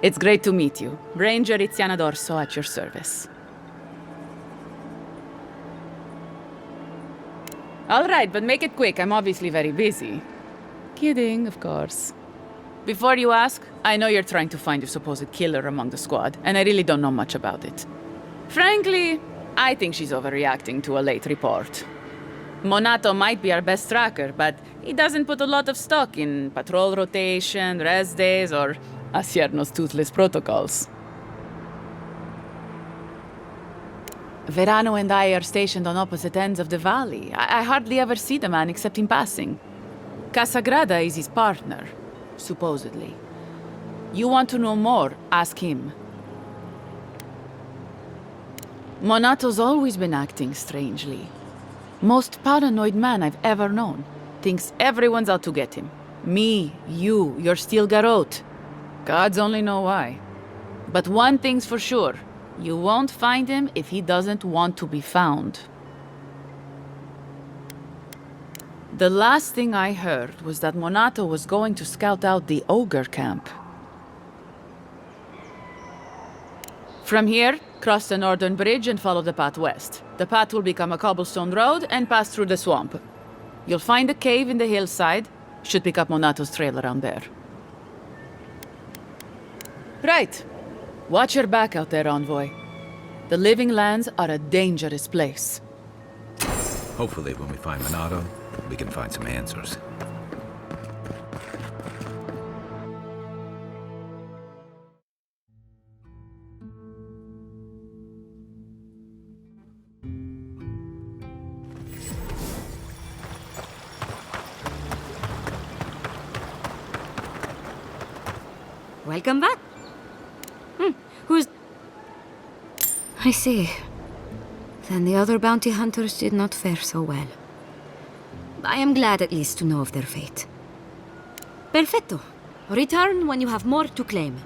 It's great to meet you. Ranger Iziana Dorso at your service. All right, but make it quick. I'm obviously very busy. Kidding, of course. Before you ask, I know you're trying to find your supposed killer among the squad, and I really don't know much about it. Frankly, I think she's overreacting to a late report. Monato might be our best tracker, but he doesn't put a lot of stock in patrol rotation, rest days, or Asierno's toothless protocols. Verano and I are stationed on opposite ends of the valley. I hardly ever see the man except in passing. Casagrada is his partner, supposedly. You want to know more, ask him. Monato's always been acting strangely. Most paranoid man I've ever known. Thinks everyone's out to get him. Me, you, your steel garrote. Gods only know why. But one thing's for sure. You won't find him if he doesn't want to be found. The last thing I heard was that Monato was going to scout out the ogre camp. From here, cross the northern bridge and follow the path west. The path will become a cobblestone road and pass through the swamp. You'll find a cave in the hillside. Should pick up Monato's trail around there. Right. Watch your back out there, envoy. The Living Lands are a dangerous place. Hopefully when we find Monato, we can find some answers. Welcome back. Who's... I see. Then the other bounty hunters did not fare so well. I am glad at least to know of their fate. Perfetto. Return when you have more to claim.